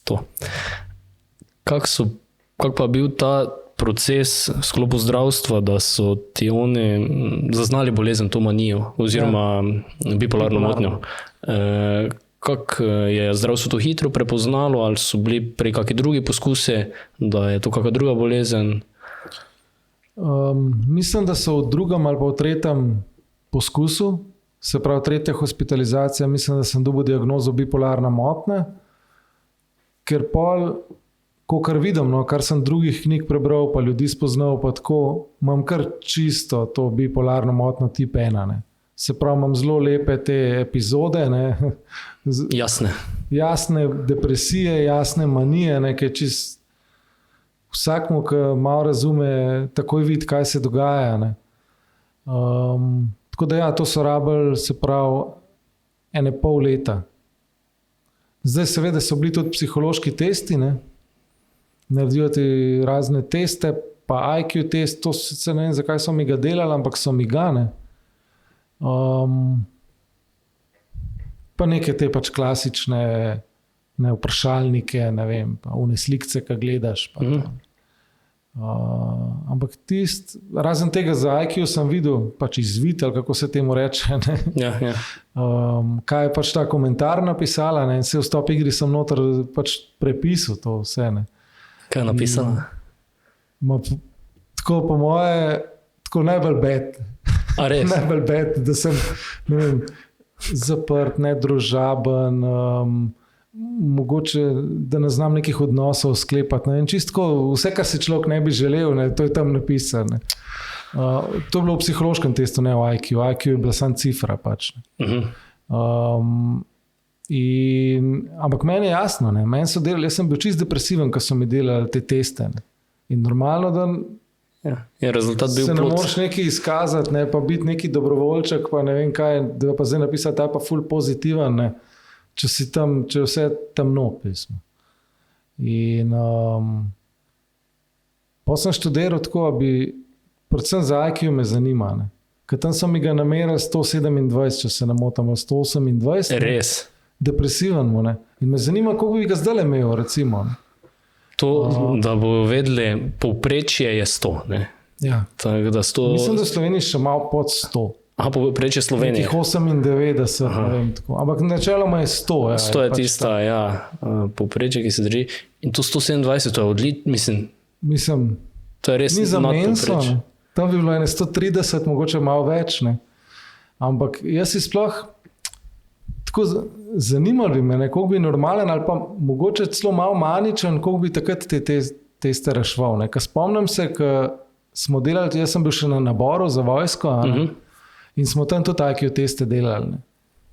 To. Kak pa bil ta proces v sklopu zdravstva, da so ti oni zaznali bolezen, to manijo, oziroma bipolarno motnjo? Kako je zdravstvo to hitro prepoznalo, ali so bili prej kakšni drugi poskuse, da je to kakšna druga bolezen? Mislim, da so v drugem ali pa v tretjem poskusu, se pravi tretja hospitalizacija, mislim, da sem dobil diagnozo bipolarna motnja, ker pol, kar vidim, kar sem drugih knjig prebral, pa ljudi spoznal, pa tako, imam kar čisto to bipolarno motnjo tip 1. Ne. Se pravi, imam zelo lepe te epizode, ne. Jasne depresije, jasne manije, ne, ki je čist vsakmu, ki malo razume, takoj vidi, kaj se dogaja. Ne. Tako da ja, to so rabili, se pravi, 1,5 leta. Zdaj seveda so bili tudi psihološki testi, ne. Naredijo ti razne teste, pa IQ test, to sicer ne vem, zakaj so mi ga delali, ampak so mi ga, ne. Pa neke te pač klasične vprašalnike, ne vem, pa une slikce, ki gledaš. Pa ampak razen tega za IQ sem videl, pač izvid, ali kako se temu reče, ne. Ja. Kaj je pač ta komentar napisala, ne, in vse v Stop igri sem noter pač prepisal to vse, ne. Kaj je napisala? Tako po moje, tako najbolj bed. A res? Najbolj bed, da sem, ne vem, zaprt, nedružaben, mogoče, da ne znam nekih odnosov sklepati. Ne. Čistko vse, kar si človek ne bi želel, ne, to je tam napisano. To je bilo v psihološkem testu, ne v IQ. IQ je bila samo cifra pač. Ampak meni je jasno, ne. Meni so delali, jaz sem bil čist depresiven, ko so mi delali te teste. Ne. In normalno, da je rezultat bil se ne moreš nekaj izkazati, ne, pa biti neki dobrovoljček, pa ne vem kaj, da pa zdaj napisati, ta je pa ful pozitiven, ne, če je vse temno pismo. In pa sem študiral tako, predvsem za IQ me zanima, ne. Ker tam so mi ga namerili 127, če se ne motim, 128. Res? Depresiven mu, ne. In me zanima, koliko bi ga zdaj imel, recimo. Ne. To, da bo vedeli, povprečje je 100, ne? Ja. Tak, da 100... Mislim, da Sloveniji še malo pod 100. Povprečje Slovenije. Nekih 98, ne vem tako. Ampak načeloma je 100. Ja, 100 je tista, ja, povprečje, ki se drži. In to 127, to je mislim, to je res nadpovprečje. Tam bi bilo 130, mogoče malo več, ne. Ampak jaz si sploh tako zanimalo bi me, koliko bi normalen ali pa mogoče celo malo maničen, koliko bi takrat te teste rešval. Ker spomnim se, ko smo delali, jaz sem bil še na naboru za vojsko, in smo tam tudi IQ teste delali. Ne.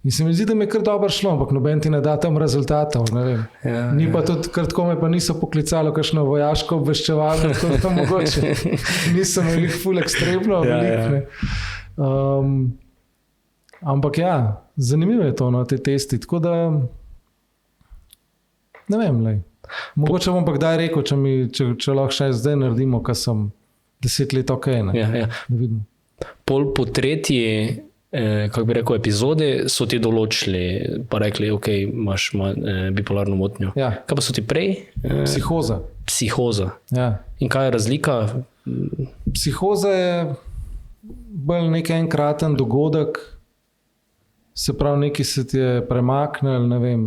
In se mi zdi, da mi je kar dobro šlo, ampak noben ti ne da tam rezultatov. Ne vem. Ni pa tudi, kar tako me pa niso poklicalo kakšno vojaško obveščevalno, tako da mogoče nisem jih ful ekstremno velik. Ampak ja, zanimivo je to, te testi, tako da ne vem, mogoče bom pa kdaj rekel, če lahko še zdaj naredimo, ko sem 10 let ok, ne. Ja. Da vidimo. Po tretji, kako bi rekel, epizodi so ti določili, pa rekli, ok, imaš bipolarno motnjo. Ja. Kaj pa so ti prej? Psihoza. Ja. In kaj je razlika? Psihoza je bolj nek enkraten dogodek, se pravi, nekaj se ti je premaknil, ne vem,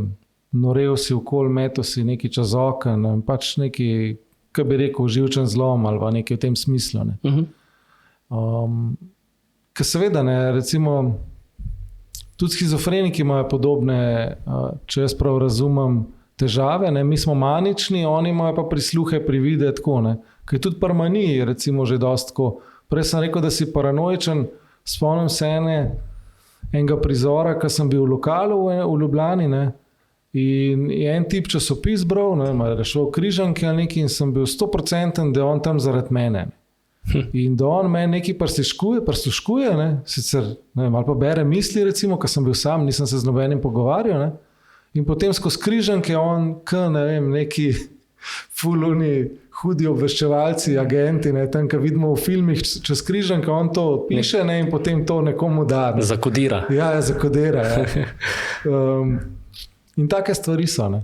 norel si okoli, metal si nekaj čez okno, pač nekaj, kaj bi rekel, živčen zlom ali pa nekaj v tem smislu. Ne. Ker seveda, ne, recimo, tudi schizofreniki imajo podobne, če jaz prav razumem, težave, ne, mi smo manični, oni imajo pa prisluhe pri vide, tako, ne. Ker je tudi pri maniji, recimo, že dosti tako. Prej sem rekel, da si paranoičen, spomnim se enega prizora, ko sem bil v lokalu v Ljubljani, ne, in je en tip časopis bral, ne, rešil križanke ali nekaj in sem bil 100%, da je on tam zaradi mene. In da on meni nekaj prisluškuje, ne? Sicer ne vem, ali pa bere misli, recimo, ko sem bil sam, nisem se z nobenim pogovarjal. Ne? In potem skozi križanke on, ne vem, neki fuluni, hudi obveščevalci, agenti, ne? Tam, ko vidimo v filmih čez križanke, on to piše, ne? In potem to nekomu da. Ne? Zakodira. Ja, zakodira. Ja. In take stvari so. Ne?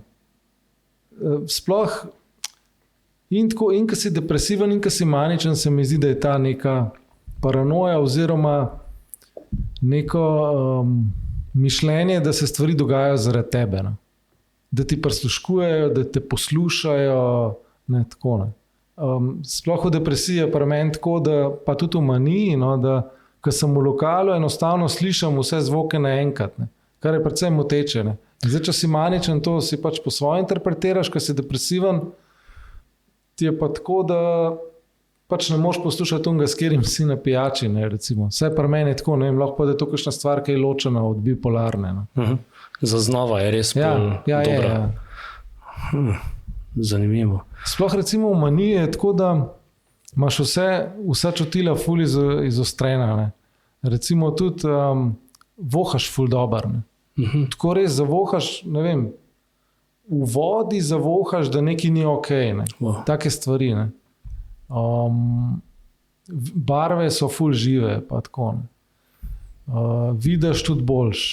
Sploh in ko si depresiven in ko si maničen, se mi zdi, da je ta neka paranoja oziroma neko mišljenje, da se stvari dogajajo zaradi tebe. Ne? Da ti prisluškujejo, da te poslušajo. Ne, tako, ne. Sploh v depresiji je pri meni tako, da pa tudi v maniji, no, da ko sem v lokalu, enostavno slišim vse zvoke naenkrat, ne, kar je predvsem moteče. Ne. Zdaj, če si maničen, to si pač po svoje interpretiraš, ko si depresiven, ti je pa tako, da pač ne moš poslušati unga, s katerim si na pijači. Ne, recimo. Vse pri meni je tako, ne vem, lahko pa da je to kakšna stvar, ki je ločena od bipolarne. Ne. Zaznava je res dobra. Ja. Zanimivo. Sploh recimo v maniji je tako, da imaš vsa čutila ful izostrena. Ne. Recimo tudi vohaš ful dober. Tako res zavohaš, ne vem, v vodi zavohaš, da nekaj ni ok. Ne. Wow. Take stvari. Ne. Barve so ful žive, pa tako. Vidiš tudi boljš.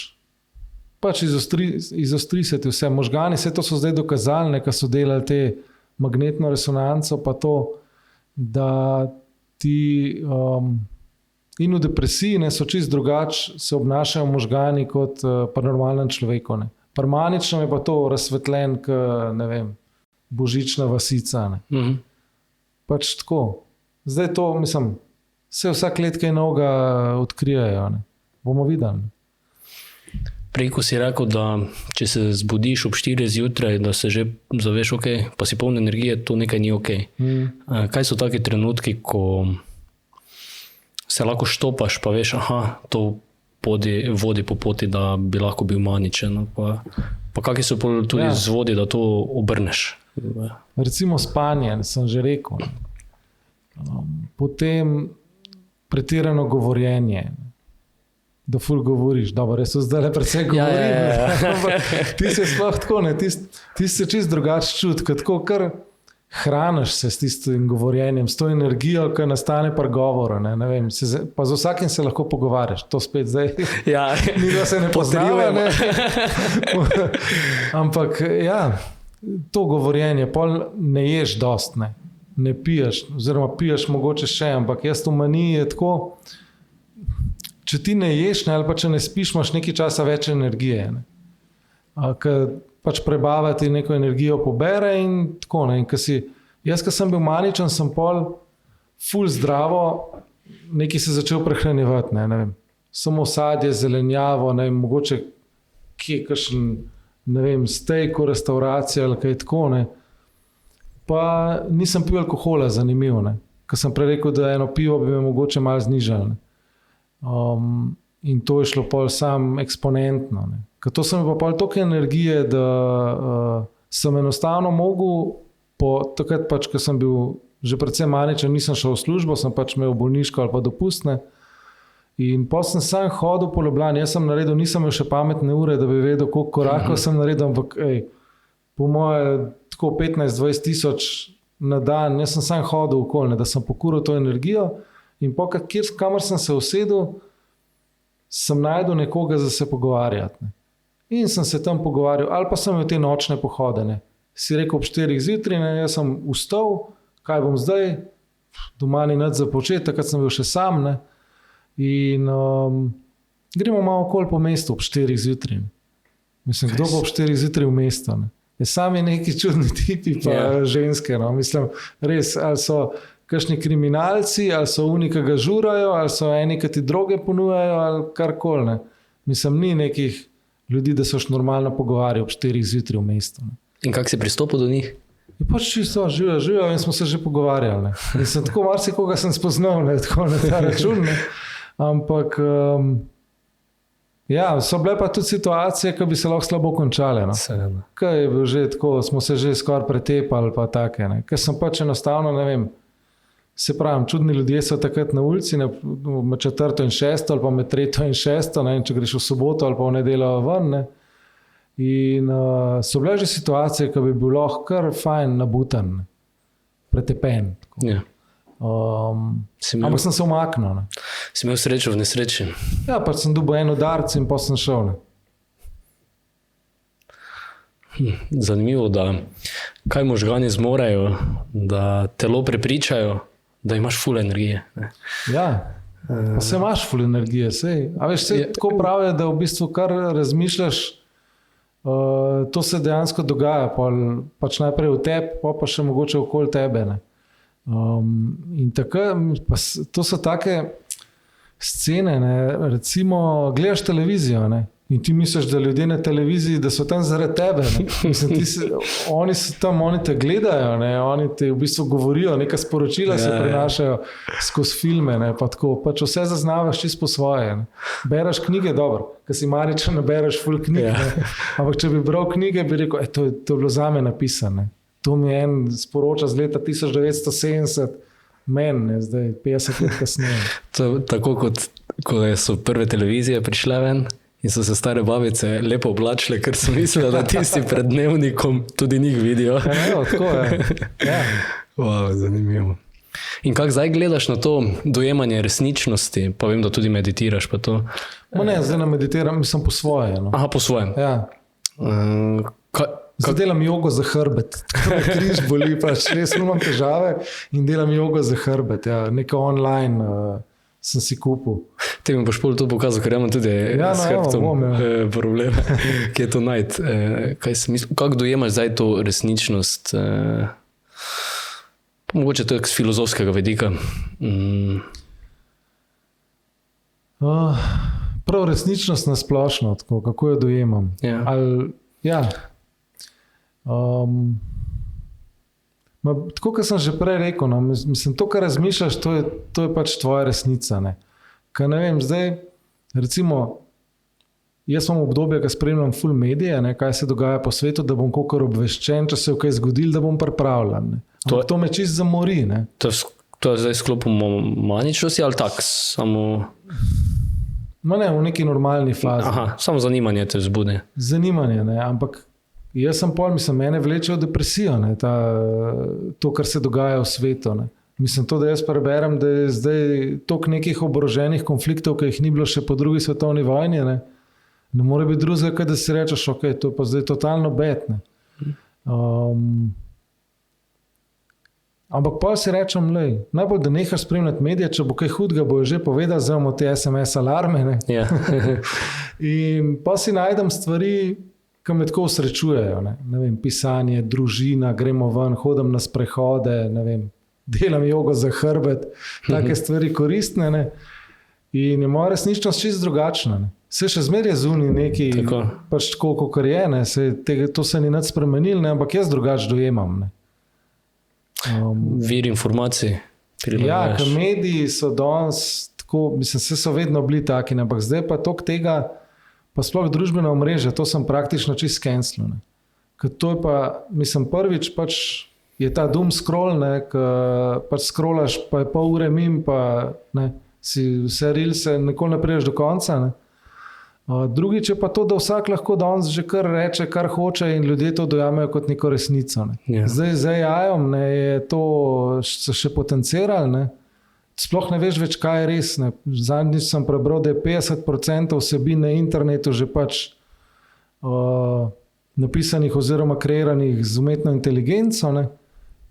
Pač izostri se ti vse. Možgani, vse to so zdaj dokazali, ko so delali te magnetno resonanco, pa to, da ti in v depresiji so čist drugače se obnašajo možgani kot pri normalnem človeku. Ne. Pri maničnem je pa to razsvetljen, ne vem, božična vasica. Ne. Pač tako. Zdaj to, mislim, vsak let kaj novega odkrijajo. Ne. Bomo videli. Prej, ko si rekel, da če se zbudiš ob 4 zjutraj, da se že zaveš, ok, pa si poln energije, to nekaj ni ok. Kaj so taki trenutki, ko se lahko štopaš, pa veš, to vodi po poti, da bi lahko bil maničen. Pa kakvi so tudi vzvodi, da to obrneš? Recimo spanje, sem že rekel. Potem pretirano govorjenje. Da ful govoriš, dobro, jaz zdaj le predvsej govorim. Ti se sploh tako, ne, ti se čist drugače čuti, tako kar hraniš se s tistim govorjenjem, s to energijo, ki nastane pri govoru. Ne vem, pa z vsakim se lahko pogovarjaš, to spet zdaj. Ja, ni da se ne poznava. Ne. Ampak ja, to govorjenje, pol ne ješ dost, ne piješ, oziroma piješ mogoče še, ampak jaz v maniji je tako. Če ti ne ješ, ne, ali pa če ne spiš, imaš nekaj časa več energije. Ker pač prebava ti neko energijo pobere in tako. Ne. In jaz, ko sem bil maničen, sem pol ful zdravo, nekaj se začel prehranjevati. Ne vem, samo sadje, zelenjavo, ne vem, mogoče kje kakšen, ne vem, steak v restauraciji ali kaj tako. Ne. Pa nisem pil alkohola, zanimivo. Ker sem prej rekel, da eno pivo bi me mogoče malo znižal. In to je šlo pol sam eksponentno. Ker to sem pa pol toliko energije, da sem enostavno mogel, takrat pač, ko sem bil že predvsem maničen, nisem šel v službo, sem pač imel bolniško ali pa dopustne. In potem sem sam hodil po Ljubljani, jaz sem naredil, nisem imel še pametne ure, da bi vedel, koliko korakov sem naredil, ampak po moje tako 15-20 tisoč na dan, jaz sem sam hodil okoli, da sem pokuril to energijo. In kamor sem se usedel, sem najdel nekoga za se pogovarjati. Ne. In sem se tam pogovarjal, ali pa sem imel te nočne pohode. Ne. Si rekel ob 4 zjutraj, jaz sem vstal, kaj bom zdaj, doma ni nič za početi, takrat sem bil še sam. Ne. In gremo malo okoli po mestu ob 4 zjutraj. Mislim, kdo bo ob 4 zjutraj v mestu? Ne. Sam je neki čudni tipi, pa ženske. No. Mislim, res, ali so kakšni kriminalci, ali so oni, ki ga žurajo, ali so eni, ki ti droge ponujajo, ali karkoli. Mislim, ni nekih ljudi, da so še normalno pogovarjali ob 4 zjutraj v mestu. Ne. In kako si pristopil do njih? Je pač čisto, živijo in smo se že pogovarjali. Ne. In sem tako marsikoga sem spoznal, ne, tako na ta račun. Ne. Ampak ja, so bile pa tudi situacije, ki bi se lahko slabo končale. No. Kaj je že tako, smo se že skoraj pretepali, pa take. Ne. Ker sem pač enostavno, ne vem, Se pravi, čudni ljudje so takrat na ulici, med 4. in 6. ali pa med 3. in 6. Ne, če greš v soboto ali pa v nedeljo ven. Ne. In so bile že situacije, ko bi bil lahko kar fajn nabutan, pretepen. Ja. Ampak sem se umaknil. Ne. Si imel srečo v nesreči? Ja, pač sem dobil en udarc in pa sem šel. Ne. Zanimivo, da kaj možgani zmorejo, da telo prepričajo, da imaš ful energije. Ne? Ja, pa se imaš ful energije. A veš, tako pravijo, da v bistvu kar razmišljaš, to se dejansko dogaja, pač najprej v tebi, pa še mogoče okoli tebe. Ne? In tako, to so take scene, ne? Recimo gledaš televizijo, ne? In ti misliš, da ljudje na televiziji, da so tam zaradi tebe. Mislim, oni so tam, oni te gledajo, ne? Oni te v bistvu govorijo, neka sporočila se prenašajo skozi filme. Ne? Pa tako, pač vse zaznavaš čisto po svoje. Ne? Beraš knjige, dobro, ker si Maričan, ne bereš ful knjig. Ne? Ampak če bi bral knjige, bi rekel, to je bilo zame napisano. To mi je en sporoča z leta 1970, meni, zdaj 50 let kasneje. Tako kot ko so prve televizije prišle ven, in so se stare babice lepo oblačile, ker so mislili, da tisti pred dnevnikom tudi njih vidijo. Ja, tako je. Ja. Wow, zanimivo. In kako zdaj gledaš na to dojemanje resničnosti? Pa vem, da tudi meditiraš pa to. Ne, zdaj ne meditiram, mislim po svoje. No. Aha, po svojem. Ja. Zdaj delam jogo za hrbet. Križ boli, pač res imam težave in delam jogo za hrbet. Ja. Nekaj online sem si kupil. Te mi boš pol to pokazal, ker imam tudi s hrbtom probleme, kje to najti. Kako dojemaš zdaj to resničnost? Mogoče to je z filozofskega vidika. Prav resničnost na splošno, tako, kako jo dojemam. Ja. Tako, kot sem že prej rekel, no, mislim, to, kar razmišljaš, to je pač tvoja resnica. Ne. Kaj ne vem, zdaj, recimo, jaz imam obdobje, ko spremljam ful medije, ne, kaj se dogaja po svetu, da bom kakor obveščen, če se je kaj zgodil, da bom pripravljen. To me čist zamori. Ne. To je zdaj sklopom maničnosti ali tak? Samo... Ne, v neki normalni fazi. Aha, samo zanimanje te vzbudi. Zanimanje, ne, ampak jaz sem mene vleče v depresijo, ne, to, kar se dogaja v svetu. Ne. Mislim, to, da jaz preberem, da je zdaj toliko nekih oboroženih konfliktov, ki jih ni bilo še po drugi svetovni vojni, ne more biti drugega, kaj da si rečeš, ok, to je pa zdaj totalno bed. Ne. Ampak pa si rečem, najbolj, da nehaš spremljati medije, če bo kaj hudega, bojo že povedal, zdaj imamo te SMS alarme. Ne. Ja. In pa si najdem stvari, ki me tako usrečujejo. Ne vem, pisanje, družina, gremo ven, hodim na sprehode, ne vem, delam jogo za hrbet, take stvari koristne. Ne. In je moja resničnost čisto drugačna. Ne. Se še zmeraj zunaj neki, pač tako, kakor je, ne. To se ni nič spremenil, ne. Ampak jaz drugače dojemam. Ne. Vir informacij. Ja, ker mediji so danes tako, mislim, se so vedno bili taki, ampak zdaj pa toliko tega, pa sploh družbena omrežja, to sem praktično čist cancelil. Ker to je pa, mislim, prvič pač je ta doom scroll, ne, ko pač scrollaš, pa je pol ure mim, pa ne, si vse rilse, nikoli ne priješ do konca. Ne. Drugič je pa to, da vsak lahko danes že kar reče, kar hoče in ljudje to dojamejo kot neko resnico. Ne. Ja. Zdaj z AI-om je to še potencirali, ne. Sploh ne veš več, kaj je res. Ne. Zadnjič sem prebral, da je 50% vsebin na internetu že pač napisanih oziroma kreiranih z umetno inteligenco. Ne.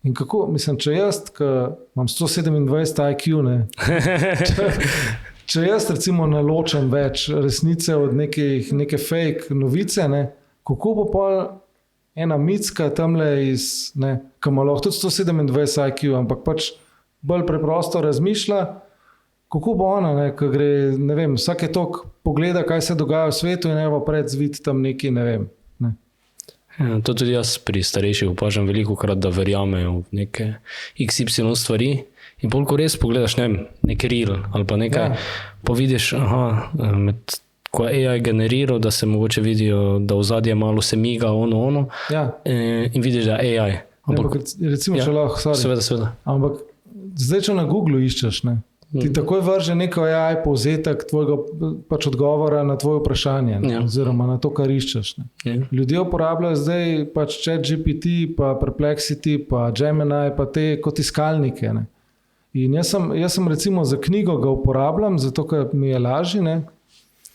In kako, mislim, če jaz, ki imam 127 IQ, ne, če jaz recimo naločam več resnice od neke fake novice, ne, kako bo pa ena micka tamle iz, ne, ki ima lahko tudi 127 IQ, ampak pač bolj preprosto razmišlja, kako bo ona, ne, ko gre, ne vem, vsake toliko pogleda, kaj se dogaja v svetu in evo pred zvit tam neki, ne vem. Ne. Ja, to tudi jaz pri starejših opažam veliko krat, da verjamejo v neke XY stvari in polko res pogledaš, ne vem, nek reel ali pa nekaj, pa vidiš, ko je AI generiral, da se mogoče vidijo, da v zadnje malo se miga ono, in vidiš, da je AI. Ampak recimo, če lahko, Seveda. Ampak zdaj, če na Googlu iščeš, ne, ti takoj vrže neko AI povzetek tvojega pač odgovora na tvoje vprašanje, ne, oziroma na to, kar iščeš. Ne. Ljudje uporabljajo zdaj pač ChatGPT, pa Perplexity, pa Gemini, pa te kot iskalnike. Ne. In jaz sem recimo za knjigo ga uporabljam, zato ker mi je lažje, ne,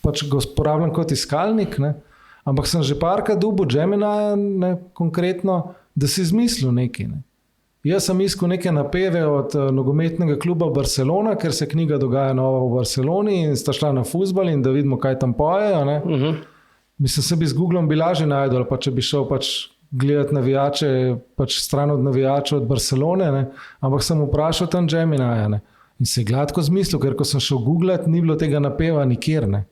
pač ga uporabljam kot iskalnik, ne, ampak sem že parkrat dobil Gemini, ne, konkretno, da si izmislil nekaj. Ne. Jaz sem iskal neke napeve od nogometnega kluba Barcelona, ker se knjiga dogaja nova v Barceloni in sta šla na fuzbal in da vidimo, kaj tam pojejo. Ne. Mislim, se bi z Googlom bi lažje najdel, pa če bi šel pač gledati navijače, pač stran od navijačev od Barcelone, ne. Ampak sem vprašal tam Gemini, ne. In se je gladko zmislil, ker ko sem šel googlat, ni bilo tega napeva nikjer. Ne.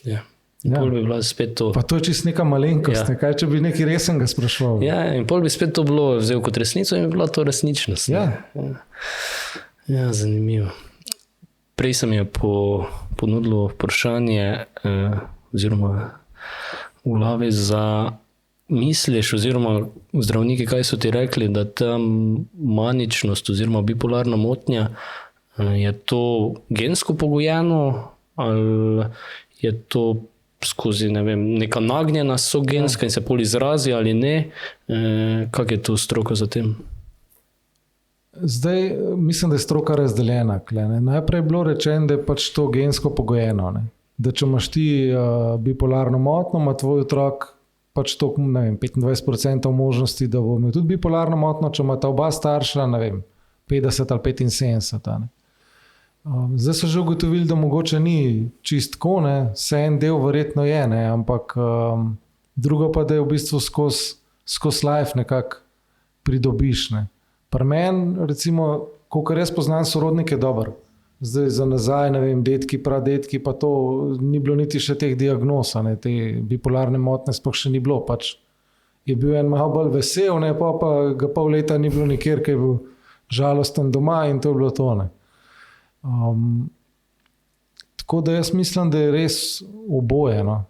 Ja. In pol bi bila spet to. Pa to je čist neka malenkost, ne? Kaj če bi nekaj resnega sprašoval. Ja, in pol bi spet to bilo vzel kot resnico in bi bila to resničnost. Ja, zanimivo. Prej sem je ponudilo vprašanje oziroma v glavi za misliš oziroma zdravniki, kaj so ti rekli, da ta maničnost oziroma bipolarna motnja je to gensko pogojeno ali je to skozi, ne vem, neka nagnjena so genska in se pol izrazi ali ne. Kak je to stroka za tem? Zdaj, mislim, da je stroka razdeljena. Ne. Najprej je bilo rečeno, da je pač to gensko pogojeno. Ne. Da če imaš ti bipolarno motnjo, ima tvoj otrok pač to, ne vem, 25% možnosti, da bo imel tudi bipolarno motnjo, če ima ta oba starša, ne vem, 50 ali 75. Ne. Zdaj so že ugotovili, da mogoče ni čist tako, ne, se en del verjetno je, ne, ampak drugo pa, da je v bistvu skozi life nekako pridobiš. Ne. Pri meni, recimo, kolikor jaz poznam sorodnike dobro, zdaj za nazaj, ne vem, detki, pradetki, pa to ni bilo niti še teh diagnoz, ne, te bipolarne motnje sploh še ni bilo, pač je bil en malo bolj vesel, ne, pa ga pol leta ni bilo nikjer, ker je bil žalosten doma in to je bilo to, ne. Tako da jaz mislim, da je res oboje. No.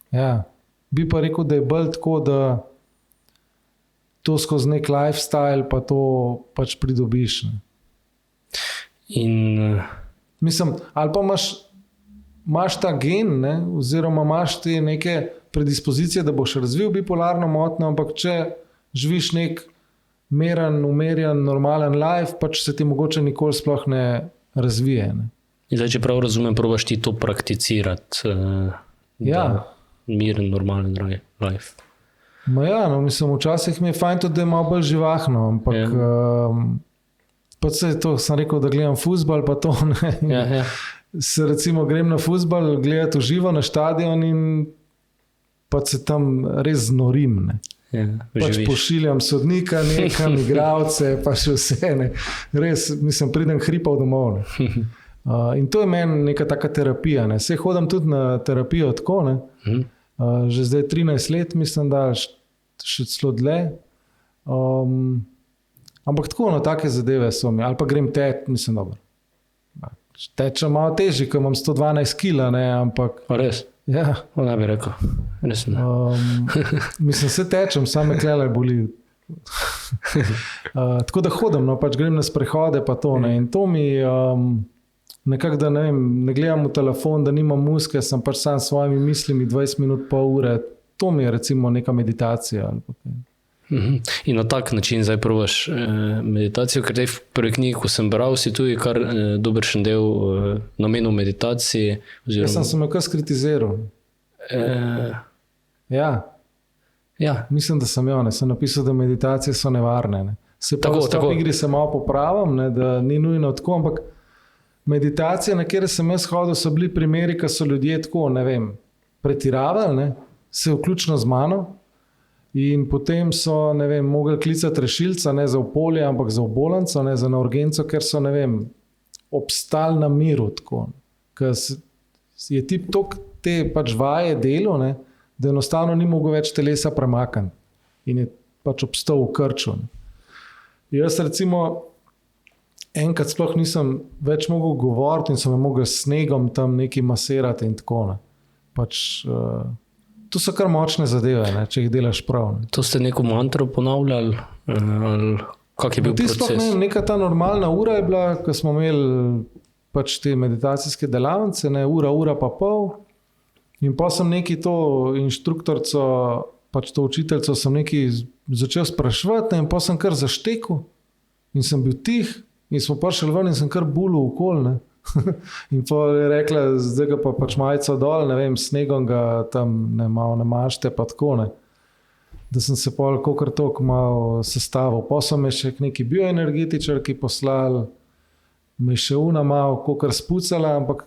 Ja. Bi pa rekel, da je bolj tako, da to skozi nek lifestyle pa to pač pridobiš. Ne. Mislim, ali pa imaš ta gen, ne, oziroma imaš te neke predispozicije, da boš razvil bipolarno motnjo, ampak če živiš nek meren, umerjen, normalen life, pač se ti mogoče nikoli sploh ne razvije. Ne. In zdaj, če prav razumem, probaš ti to prakticirati, miren, normalen life. Ja, no, mislim, včasih mi je fajn tudi, da je malo bolj živahno, ampak pa se to, sem rekel, da gledam fuzbal, pa to ne. Se recimo grem na fuzbal, gledati v živo na štadion in pa se tam res znorim, ne. Pač pošiljam sodnika, nekam igralce, pa še vse. Ne. Res, mislim, pridem hripav domov. Ne. In to je meni neka taka terapija. Ne. Saj hodim tudi na terapijo tako, ne. Že zdaj 13 let, mislim, da še celo dlje. Ampak tako, no, take zadeve so mi. Ali pa grem mislim, dobro. Tečem malo težji, ker imam 112 kila, ne, ampak... A res? Ja. Ne bi rekel. Mislim, se tečem, same klele boli. Tako da hodim, no, pač grem na sprehode pa to, ne, in to mi nekako, da ne vem, ne gledam v telefon, da nimam muske, sem pač sam s svojimi mislimi 20 minut, pol ure, to mi je recimo neka meditacija. Ali pa kaj. In na tak način zdaj probaš meditacijo, ker v prvi knjigi, ko sem bral, si tudi kar dobršen del namenil meditaciji. Jaz sem jo kar skritiziral. Ja, mislim, da sem jo, ne. Sem napisal, da meditacije so nevarne. Ne. Se pa v igri se malo popravim, ne, da ni nujno tako, ampak meditacije, na kjer sem jaz hodil, so bili primeri, ko so ljudje tako, ne vem, pretiravali, ne, se vključno z mano. In potem so, ne vem, mogli klicati rešilca, ne za v polje, ampak za v bolnico, ne za na urgenco, ker so, ne vem, obstali na miru tako. Ker je tip tok te pač vaje delo, ne, da enostavno ni mogel več telesa premakniti. In je pač obstal v krču. Ne. Jaz recimo enkrat sploh nisem več mogel govoriti in sem me mogel s snegom tam nekaj masirati in tako. Ne. Pač... To so kar močne zadeve, ne, če jih delaš prav. Ne. To ste neko mantro ponavljali? Kak je bil proces? Neka ta normalna ura je bila, ko smo imeli pač te meditacijske delavnice, ne, ura pa pol. In pa sem neki to inštruktorco, pač to učiteljico sem neki začel spraševati, ne, in pa sem kar zaštekel in sem bil tih in smo prišli ven in sem kar bulil okol, ne. In pa je rekla, zdaj ga pa pač majico dol, ne vem, snegom ga tam malo namažite, pa tako, ne. Da sem se pol kakor toliko malo sestavil. Pa so me še neki bioenergetičarki poslali, me še una malo kakor spucala, ampak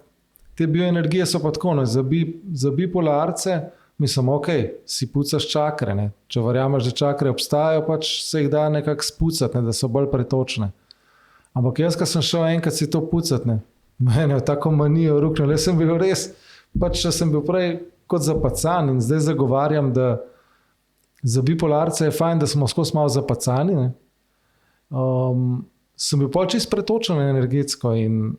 te bioenergije so pa tako, ne, za bipolarce, mislim, ok, si pucaš čakre, ne. Če verjameš, da čakre obstajajo, pač se jih da nekako spucati, ne, da so bolj pretočne. Ampak jaz, ko sem šel enkrat si to pucati, ne, mene je tako manijo ruknil, jaz sem bil res, pač sem bil prej kot zapacan in zdaj zagovarjam, da za bipolarce je fajn, da smo skozi malo zapacani, ne. Sem bil pol čist pretočen energetsko in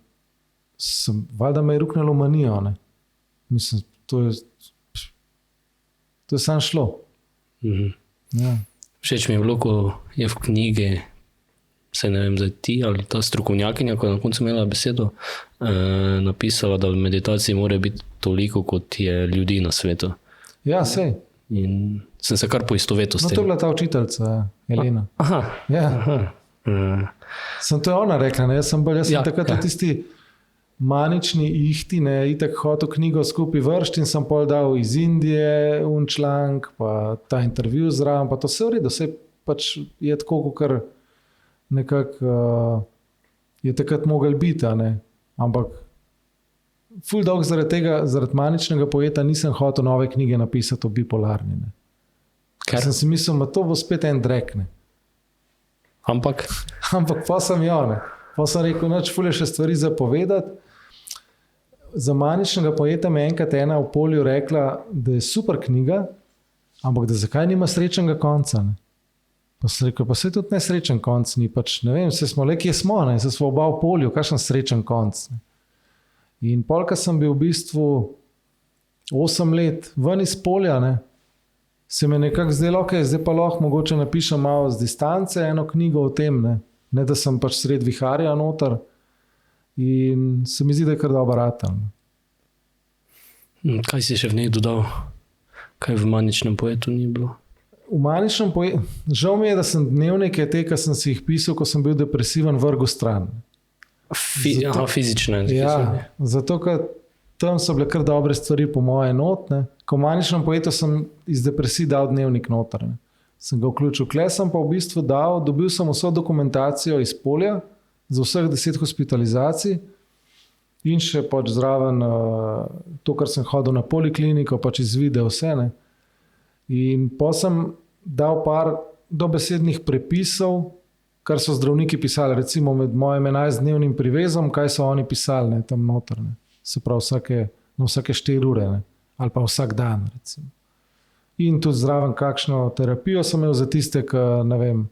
valjda me je ruknilo manijo, ne. Mislim, to je sam šlo. Ja. Všeč mi je bilo, ko je v knjigi, saj ne vem, zdaj ti ali ta strokovnjakinja, ko je na koncu imela besedo, napisala, da v meditaciji mora biti toliko, kot je ljudi na svetu. Ja, sej. In sem se kar poistovetil s tem. No, to je bila ta učiteljica, Elena. Aha. Ja. Aha. Sem to je ona rekla, ne? Jaz sem takrat tisti manični ihti, ne, itak hotel knjigo skupaj vršti in sem pol dal iz Indije članek, pa ta intervju zraven, pa to vse v redu, vse pač je tako, kar nekako je takrat mogel biti, ne, ampak ful dolg zaradi tega, zaradi maničnega poeta nisem hotel nove knjige napisati o bipolarni, ne. Ker sem si mislil, da to bo spet en drek, ne. Ampak pa sem jo, ne. Pa sem rekel, noč ful je še stvari za povedati. Za maničnega poeta mi je enkrat ena v polju rekla, da je super knjiga, ampak da zakaj nima srečnega konca, ne. Pa sem rekel, pa se tudi nesrečen konc ni, pač ne vem, se smo le, kje smo, ne, se smo oba v polju, kakšen srečen konc, ne. In polka sem bil v bistvu 8 let ven iz polja, ne, se mi je nekako zdelo, ok, zdaj pa lahko mogoče napišem malo z distance eno knjigo o tem, ne da sem pač sred viharja noter in se mi zdi, da je kar dobro ratal. Kaj si še v njej dodal? Kaj v maničnem poetu ni bilo? V maničnem poetu, žal mi je, da sem dnevnike te, ki sem si jih pisal, ko sem bil depresiven, vrgel stran. Fizične. Ja, zato, ker tam so bile kar dobre stvari po moje not, ne. Ko v maničnem poetu sem iz depresij dal dnevnik noter, ne. Sem ga vključil. Kle sem pa v bistvu dobil sem vso dokumentacijo iz polja za vseh 10 hospitalizacij in še pač zraven to, kar sem hodil na polikliniko, pač izvidel vse, ne. In pa sem dal par dobesednih prepisov, kar so zdravniki pisali, recimo med mojim 11-dnevnim privezom, kaj so oni pisali, ne, tam noter, ne. Se pravi na vsake 4 ure, ne. Ali pa vsak dan, recimo. In tudi zraven kakšno terapijo sem imel za tiste, ki, ne vem,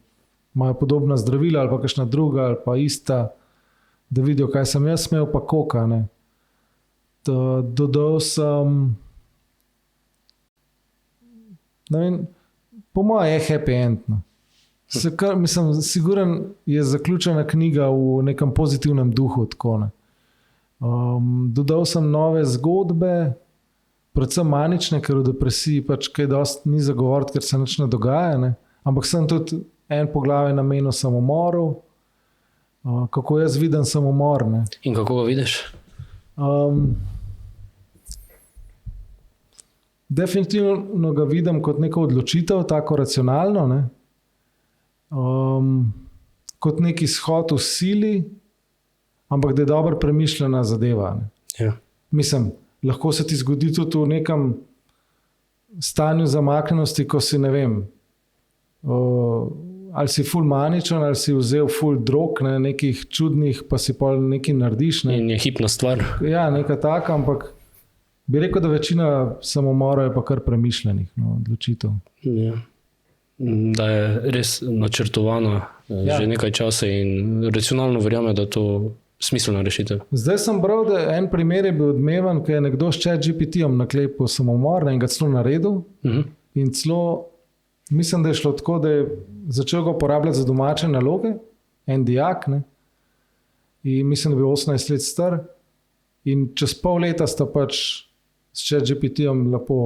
imajo podobna zdravila ali pa kakšna druga ali pa ista, da vidijo, kaj sem jaz imel, pa koka, ne. Dodal sem, ne vem, po moje je happy end, no. Mislim, siguren je zaključena knjiga v nekem pozitivnem duhu, tako, ne. Dodal sem nove zgodbe, predvsem manične, ker v depresiji pač kaj dosti ni za govoriti, ker se nič ne dogaja, ne. Ampak sem tudi en poglavje namenil samomoru, kako jaz vidim samomor, ne. In kako ga vidiš? Definitivno ga vidim kot neko odločitev, tako racionalno, ne. Kot neki shod v sili, ampak da je dobro premišljena zadeva, ne. Ja. Mislim, lahko se ti zgodi tudi v nekem stanju zamaknjenosti, ko si, ne vem, ali si ful maničen, ali si vzel ful drog, ne, nekih čudnih, pa si pol nekaj narediš. Ne. In je hipna stvar. Ja, neka taka, ampak bi rekel, da večina samomorov je pa kar premišljenih, no, odločitev. Ja. Da je res načrtovano že nekaj časa in racionalno verjame, da je to smiselna rešitev. Zdaj sem bral, da en primer je bil odmeven, ko je nekdo s ChatGPT-om naklepil samomor in ga celo naredil. In celo mislim, da je šlo tako, da je začel ga uporabljati za domače naloge, en dijak, ne? In mislim, da je bil 18 let star in čez pol leta sta pač s ChatGPT-om lepo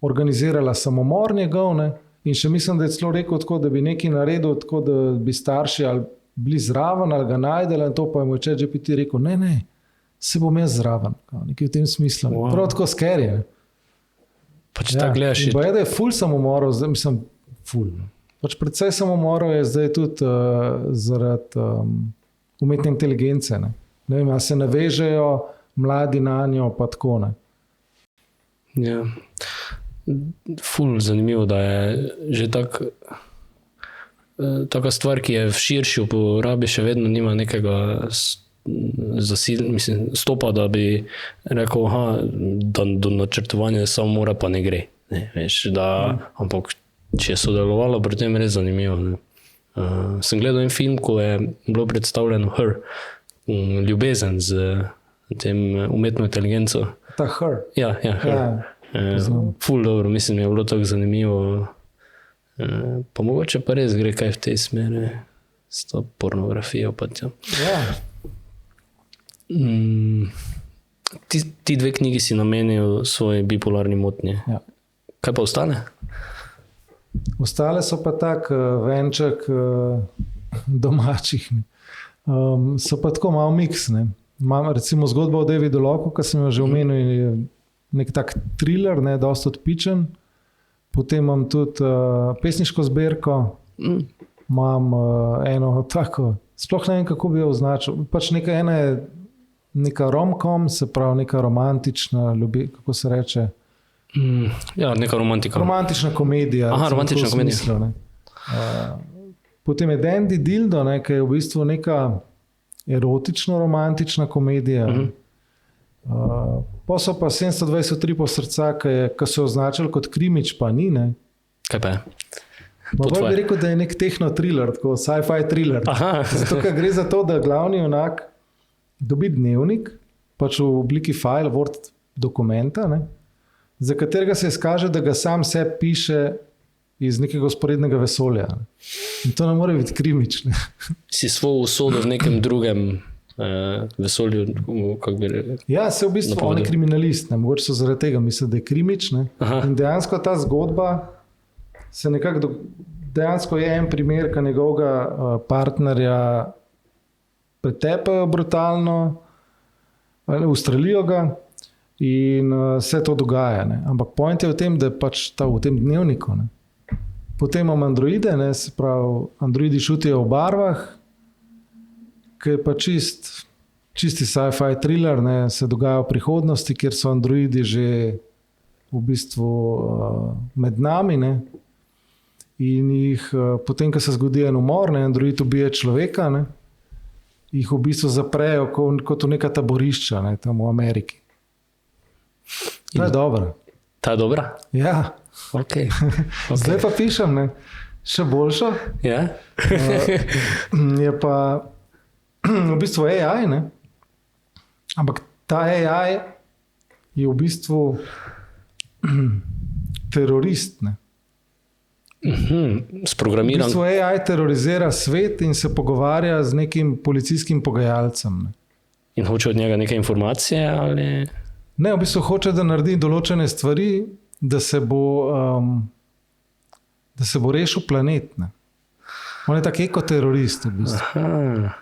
organizirala samomor njegov, ne? In še mislim, da je celo rekel tako, da bi nekaj naredil tako, da bi starši ali bili zraven ali ga najdeli in to pa je moj ChatGPT rekel, ne, se bom jaz zraven, nekaj v tem smislu. Wow. Prav tako scary, ne? Pa če tako gledaš... In pa je, da je ful samomorov, zdaj mislim, ful. Pač predvsej samomorov je zdaj tudi zaradi umetne inteligence, ne? Ne vem, a se navežejo mladi na njo, pa tako, ne? Ja. Ful zanimivo, da je že taka stvar, ki je v širši uporabi, še vedno nima nekega stopa, da bi rekel, da do načrtovanja samomora pa ne gre. Ne, veš, ampak če je sodelovalo, pri tem res zanimivo. Ne. Sem gledal en film, ko je bilo predstavljeno Her, ljubezen z tem umetno inteligenco. Ta Her? Ja, Her. Ful dobro, mislim, je bilo tako zanimivo. Pa mogoče pa res gre kaj v tej smeri s to pornografijo. Ja. Ti dve knjigi si namenil svoji bipolarni motnji. Ja. Kaj pa ostane? Ostale so pa tak venček domačih. So pa tako malo miks. Imam recimo zgodbo o Davidu Locku, ki sem jo že omenil, je nek tak thriller, dosti odpičen. Potem imam tudi pesniško zbirko, imam eno tako, sploh ne vem, kako bi jo označil. Pač neka rom-com, se pravi neka romantična, kako se reče? Ja, neka romantika. Romantična komedija. Aha, romantična komedija. Smislu, Potem je Dandy Dildo, ki je v bistvu neka erotično-romantična komedija. Pa so pa 723 po srca, ki so jo označili kot krimič, pa ni. Ne? Kaj pa je? Bolj bi rekel, da je nek tehno-thriller, tako sci-fi thriller. Zato, ker gre za to, da glavni junak dobi dnevnik, pač v obliki file, Word dokumenta, za katerega se izkaže, da ga sam sebi piše iz nekega usporednega vesolja. In to ne more biti krimič. Si svojo usodo v nekem drugem vesolju, kako bi rekel? Ja, se v bistvu on je kriminalist, mogoče so zaradi tega misli, da je krimič. In dejansko ta zgodba se nekako, dejansko je en primer, ko njegovega partnerja pretepajo brutalno, ustrelijo ga in vse to dogaja. Ampak point je v tem, da je pač v tem dnevniku. Potem imam androide, se pravi, androidi šutijo v barvah, ki je pa čisti sci-fi thriller, se dogaja v prihodnosti, kjer so androidi že v bistvu med nami, in jih potem, ko se zgodi en umor, android ubije človeka, jih v bistvu zaprejo kot v neka taborišča, tam v Ameriki. Ta je dobra. Ta je dobra? Ja. Okay. Zdaj pa pišem, še boljšo. Ja? Je pa v bistvu AI, ampak ta AI je v bistvu terorist. Sprogramiran. V bistvu AI terorizira svet in se pogovarja z nekim policijskim pogajalcem. In hoče od njega neke informacije? Ali... Ne, v bistvu hoče, da naredi določene stvari, da se bo rešil planet. On je tak ekoterorist v bistvu. Aha.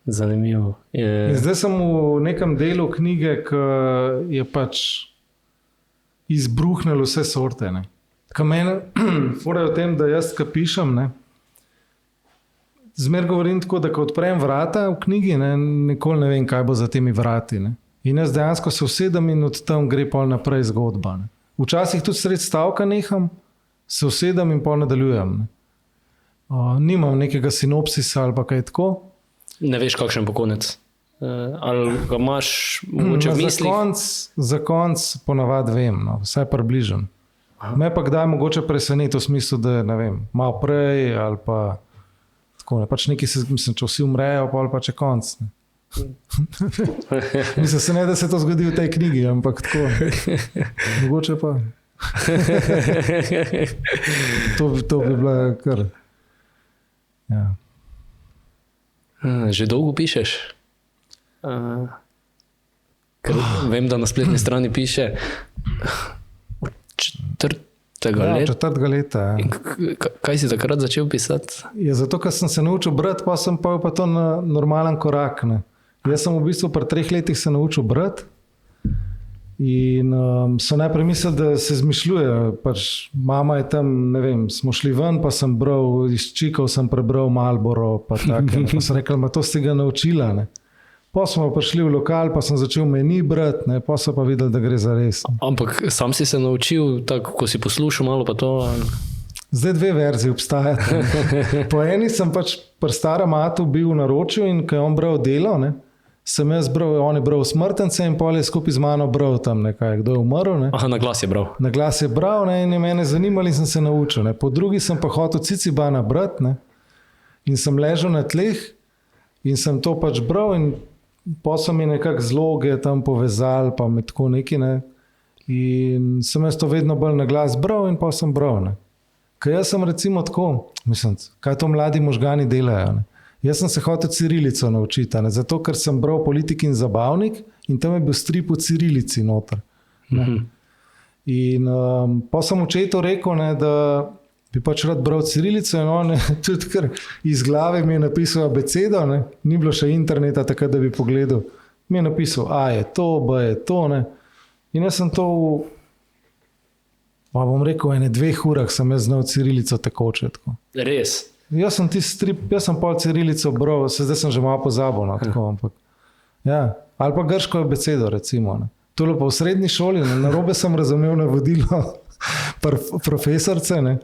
Zanimivo. Zdaj sem v nekem delu knjige, ki je pač izbruhnil vse sorte. Ka mene furajo o tem, da jaz, ki pišem, zmer govorim tako, da ko odprem vrata v knjigi, nikoli ne vem, kaj bo za temi vrati. In jaz dejansko se usedem in od tam gre pol naprej zgodba. Včasih tudi sred stavka neham, se usedem in pol nadaljujem. Nimam nekega sinopsisa ali pa kaj tako. Ne veš, kakšen bo konec? Ali ga imaš mogoče v mislih? Za konc ponavadi vem, vsaj približen. Me pa kdaj mogoče preseneti v smislu, da ne vem, malo prej ali pa tako. Pač nekaj se, mislim, če vsi umrejo, ali pa če konc. Mislim se ne, da se to zgodi v tej knjigi, ampak tako. Mogoče pa. To bi bila kar. Ja. Že dolgo pišeš? Ker vem, da na spletni strani piše četrtega leta. Ja. Kaj si takrat začel pisati? Ja, zato, ker sem se naučil brati, pa sem pa to na normalen korak. Ne. Jaz sem v bistvu pri 3 letih se naučil brati in so najprej mislili, da se zmišljuje. Pač mama je tam, ne vem, smo šli ven, pa sem bral, iz Čikov sem prebral Marlboro, pa tako. Pa sem rekel, to si ga naučila. Ne. Pa smo prišli v lokal, pa sem začel meni brati, ne, pa so pa videli, da gre za res. Ampak sam si se naučil, tako, ko si poslušal malo pa to? Zdaj 2 verzije obstajata. Po eni sem pač pri starem atu bil v naročju in ko je on bral Delo, ne, sem jaz bral, on je bral Smrtence in pol je skupaj z mano bral tam nekaj, kdo je umrl. Ne. Aha, na glas je bral. Na glas je bral, ne, in je mene zanimalo in sem se naučil. Ne. Po drugi sem pa hotel Cicibana brati, ne, in sem ležal na tleh in sem to pač bral in pa so mi nekako zloge tam povezali, pa mi tako neki, ne. In sem jaz to vedno bolj na glas bral in pa sem bral, ne. Ker jaz sem recimo tako, mislim, kaj to mladi možgani delajo, ne. Jaz sem se hotel cirilico naučiti, ne, zato ker sem bral Politik in Zabavnik in tam je bil strip v cirilici noter. Ne. In pa sem očetu rekel, ne, da bi pač rad bral cirilico in on je tudi kar iz glave mi je napisal abecedo, ne. Ni bilo še interneta takrat, da bi pogledal. Mi je napisal A je to, B je to, ne. In jaz sem to bom rekel, ene 2 urah sem jaz znal cirilico tekoče. Tako. Res? Jaz sem pol cirilico bral, zdaj sem že malo pozabil. No, tako, ampak, ja. Ali pa grško abecedo, recimo. Ne. To je pa v srednji šoli, ne. Narobe sem razumel navodilo profesorce, ne.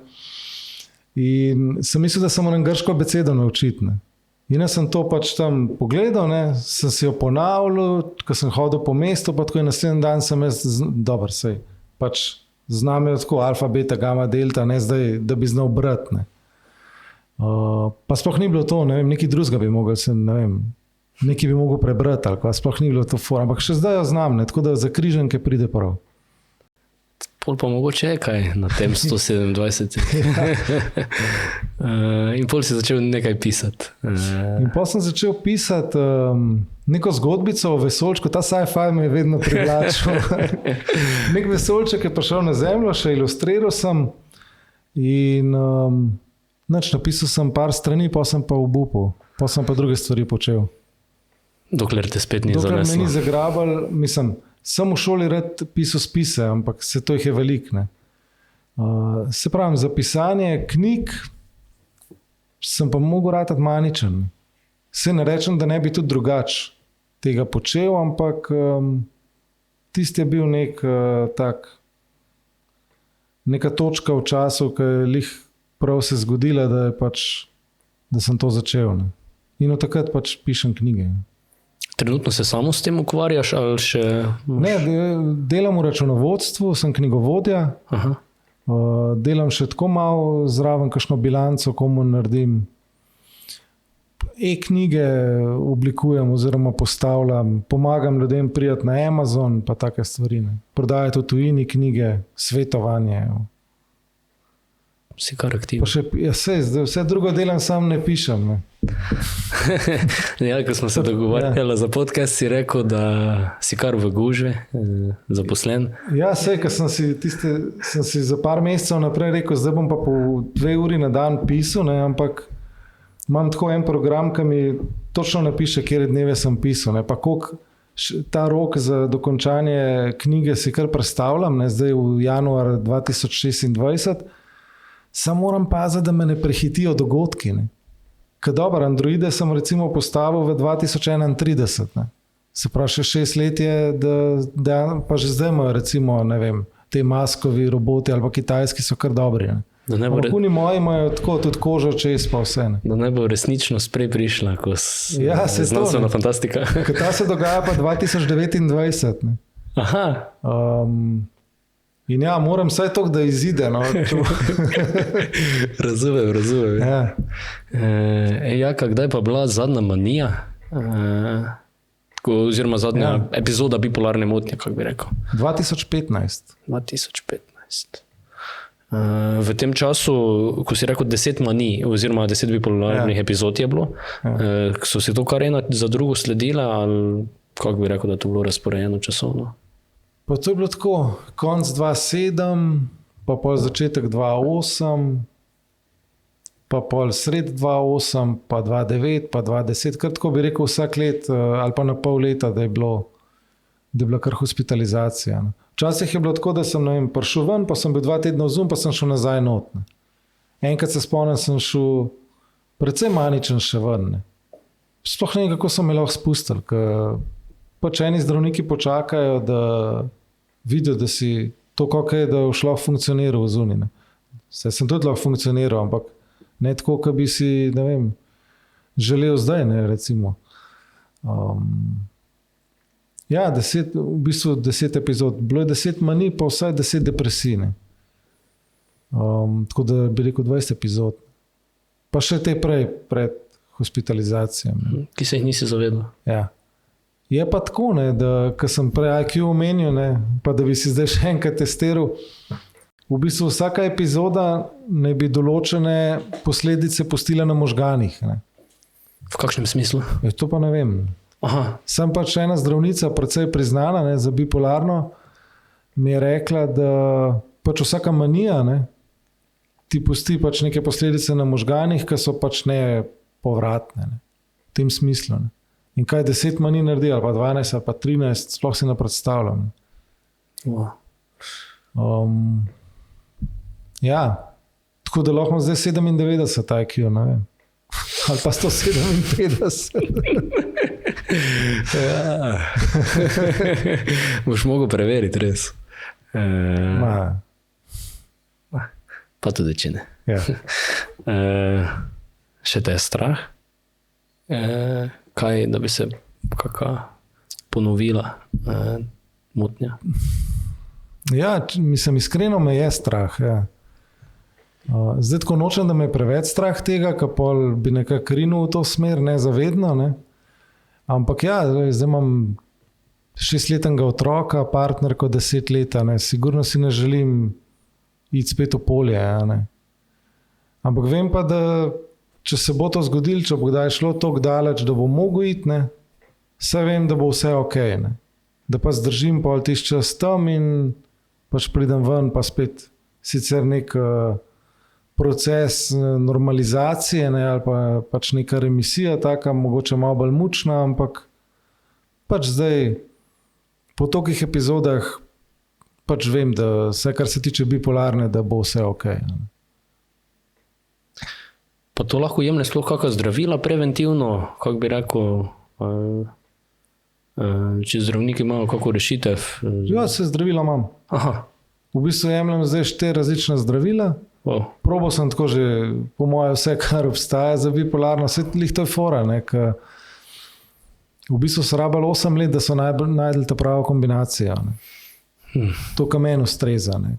In sem mislil, da sem moram grško abecedo naučiti. Ne. In jaz sem to pač tam pogledal, ne. Sem si jo ponavljal, ko sem hodil po mestu, pa tako in naslednji dan sem jaz, dober sej, pač znam je tako alfa, beta, gamma, delta, ne zdaj, da bi znal brati. Ne. Pa sploh ni bilo to, ne vem, nekaj drugega bi mogel, ne vem, nekaj bi mogel prebrati, ali pa sploh ni bilo to for, ampak še zdaj jo znam, ne, tako da za križanke pride prav. Pol pa mogoče je kaj na tem 127. In pol si začel nekaj pisati. In pol sem začel pisati neko zgodbico o vesoljčku, ta sci-fi me je vedno privlačil. Nek vesoljček je prišel na Zemljo, še ilustriral sem in napisal sem par strani, pa sem pa obupal, pa sem pa druge stvari počel. Dokler te spet ni zaneslo. Dokler me ni zagrabal, mislim, sem v šoli rad pisal spise, ampak to jih je velik. Ne. Se pravim, za pisanje knjig sem pa mogel ratati maničen. Se ne rečem, da ne bi tudi drugače tega počel, ampak tisti je bil neka točka v času, ki je lih prav se zgodila, da sem to začel. Ne. In od takrat pač pišem knjige. Trenutno se samo s tem ukvarjaš ali še... Ne, delam v računovodstvu, sem knjigovodja. Aha. Delam še tako malo zraven kakšno bilanco, komu naredim. E-knjige oblikujem oziroma postavljam, pomagam ljudem prijeti na Amazon, pa take stvari. Ne. Prodajati v tujini knjige, svetovanje. Si kar aktiven. Vse drugo delam, sam ne pišem. Ne. Ja, ko smo se dogovarjali za podcast, si rekel, da si kar v gužvi zaposlen. Ja, ker sem si za par mesecev naprej rekel, zdaj bom pa po 2 uri na dan pisal, ne, ampak imam tako en program, ki mi točno napiše, kjer dneve sem pisal. Ne, pa koliko ta rok za dokončanje knjige si kar predstavljam, ne, zdaj v januar 2026, samo moram paziti, da me ne prehitijo dogodki. Ne. Ker dobro, Androide sem recimo postavil v 2031. Ne. Se pravi, še 6 let je, da pa že zdaj imajo recimo, ne vem, te maskovi roboti ali pa kitajski so kar dobri. Ne. Oni moji imajo tako tudi kožo čez pa vse. Ne. Da ne bo resničnost prej prišla, ko znanstvena fantastika. Ker ta se dogaja pa 2029. Ne. Aha. In ja, moram vsaj to, da izide. No. Razumem. Ja. Jaka, kdaj pa bila zadnja manija? Oziroma zadnja epizoda bipolarne motnje, kako bi rekel? 2015. V tem času, ko si rekel 10 manij, oziroma 10 bipolarnih epizod je bilo, so si to kar ena za drugo sledila, ali kako bi rekel, da to bilo razporejeno časovno? Pa to je bilo tako, konc 2007, pa pol začetek 2008, pa pol sred 2008, pa 2009, pa 2010, kar tako bi rekel vsak let ali pa na pol leta, da je bila kar hospitalizacija. Ne. Včasih je bilo tako, da sem prišel ven, pa sem bil 2 tedna v Zoom, pa sem šel nazaj not. Ne. Enkrat se spomnim, sem šel precej maničen še ven. Ne. Sploh ne vem, kako so me lahko spustili, ker pač eni zdravniki počakajo, da vidijo, da si to kako je, da boš lahko funkcioniral v zunaj. Ne. Saj sem tudi lahko funkcioniral, ampak ne tako, kot bi si, ne vem, želel zdaj, ne, recimo. Ja, v bistvu 10 epizod. Bilo je 10 manij, pa vsaj 10 depresij. Tako da bi rekel 20 epizod. Pa še te pred hospitalizacijami. Ki se jih nisi zavedal. Ja. Je pa tako, ne, da ko sem prej IQ omenil, ne, pa da bi si zdaj še enkrat testiral, v bistvu vsaka epizoda ne bi določene posledice pustila na možganih. Ne. V kakšnem smislu? To pa ne vem. Aha. Sem pač ena zdravnica, precej priznana, ne, za bipolarno, mi je rekla, da pač vsaka manija, ne, ti pusti pač neke posledice na možganih, ki so pač nepovratne, ne, v tem smislu. Ne. In kaj 10 manij naredi, ali pa 12, ali pa 13, sploh si ne predstavljam. Wow. Ja, tako da lahko zdaj 97 IQ, ne vem. Ali pa 157. Ja. Boš mogel preveriti, res. Pa tudi, če ne. Ja. Še te je strah? Kaj, da bi se kakšna ponovila motnja? Ja, mislim, iskreno me je strah, ja. Zdaj tako nočem, da me je preveč strah tega, ker pol bi nekako rinil v to smer, nezavedno, ne. Ampak ja, zdaj imam 6-letnega otroka, partnerko 10 let, ne. Sigurno si ne želim iti spet v polje, ne. Ampak vem pa, da če se bo to zgodilo, če bo kdaj šlo toliko daleč, da bo mogel iti, ne, saj vem, da bo vse ok, ne. Da pa zdržim pol tisti čas tam in pač pridem ven, pa spet sicer nek proces normalizacije, ne, ali pa pač neka remisija, taka mogoče malo bolj mučna, ampak pač zdaj po tolikih epizodah pač vem, da vse, kar se tiče bipolarne, da bo vse ok. Ne. Pa to lahko jemlje sploh kakšna zdravila preventivno, kako bi rekel, če zdravniki imajo kakšno rešitev? Ja, se zdravila imam. Aha. V bistvu jemljem zdaj 4 različna zdravila. Probal sem tako že, po moje, vse, kar obstaja za bipolarno. Vse to je fora, ne, v bistvu so rabili 8 let, da so najdeli ta pravo kombinacijo. Ne. To, kar meni ustreza. Ne.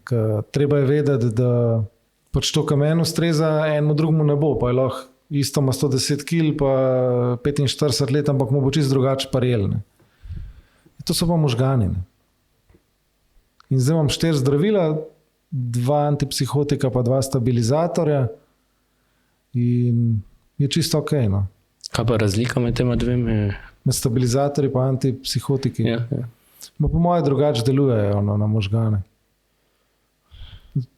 Treba je vedeti, da pač to, kar meni ustreza, enemu drugemu ne bo. Pa je lahko isto ima 110 kg, pa 45 let, ampak mu bo čisto drugače parel. Ne. To so pa možgani. Ne. In zdaj imam 4 zdravila, 2 antipsihotika, pa 2 stabilizatorja in je čisto ok. No. Kaj pa razlika med tema dvema? Med stabilizatorji pa antipsihotiki. Ja, ja. Po moje drugače delujejo na možgane.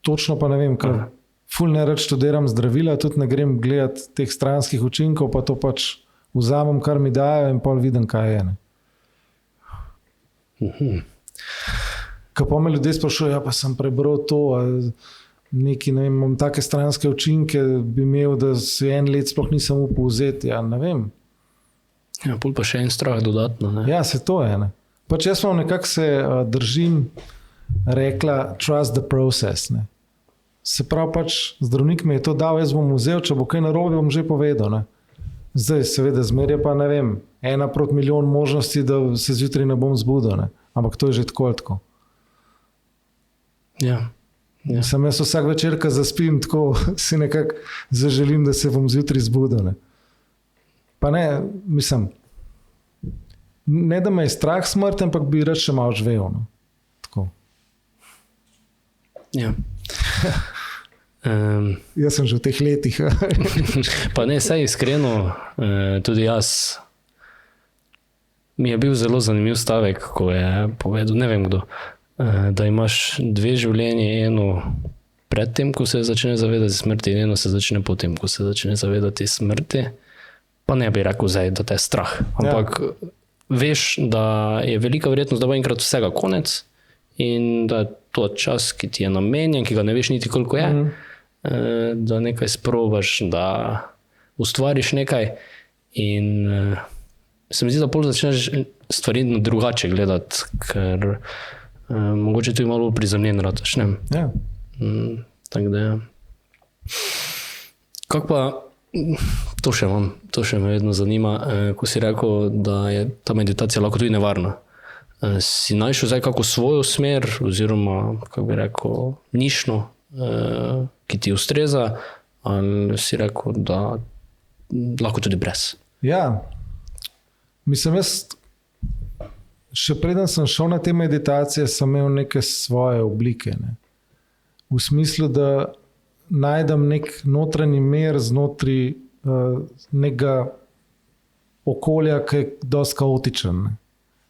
Točno pa ne vem, ker ful ne rad študiram zdravila, tudi ne grem gledati teh stranskih učinkov, pa to pač vzamem, kar mi dajo in pol vidim, kaj je. Ko pa me ljudje sprašujejo, ja, pa sem prebral to, neki, ne vem, imam take stranske učinke, bi imel, da se 1 let sploh nisem upal vzeti, ja, ne vem. Ja, pol pa še en strah dodatno, ne? Ja, se to je, ne. Pač jaz vam nekako se držim rekla trust the process, ne. Se pravi pač, zdravnik mi je to dal, jaz bom vzel, če bo kaj narobe, bom že povedal, ne. Zdaj, seveda, zmer je pa, ne vem, 1 proti milijon možnosti, da se zjutraj ne bom zbudil, ne. Ampak to je že tako ali tako. Ja. Ja. Sem jaz vsak večer, ko zaspim, tako si nekako zaželim, da se bom zjutraj zbudil. Ne. Pa ne, mislim, ne da me je strah smrti, ampak bi rad še malo živel. No. Tako. Ja. Jaz sem že v teh letih. Pa ne, saj iskreno, tudi jaz. Mi je bil zelo zanimiv stavek, ko je povedal, ne vem kdo, da imaš dve življenji, eno pred tem, ko se začne zavedati smrti, in eno se začne potem, ko se začne zavedati smrti. Pa ne bi rekel zdaj, da te je strah. Ampak veš, da je velika verjetnost, da bo enkrat vsega konec in da je to čas, ki ti je namenjen, ki ga ne veš niti koliko je, da nekaj sprobaš, da ustvariš nekaj in se mi zdi, da bolj začneš stvari drugače gledati, ker mogoče tu je malo prizemljen rataš, ne? Ja. Tako da ja. Kako pa, to še me vedno zanima, ko si rekel, da je ta meditacija lahko tudi nevarna. Si našel zdaj kako svojo smer, oziroma, kako bi rekel, nišno, ki ti ustreza, ali si rekel, da lahko tudi brez? Ja, mislim, jaz še preden sem šel na te meditacije, sem imel neke svoje oblike. Ne? V smislu, da najdem nek notranji mir znotraj nekega okolja, ki je dosti kaotičen. Ne?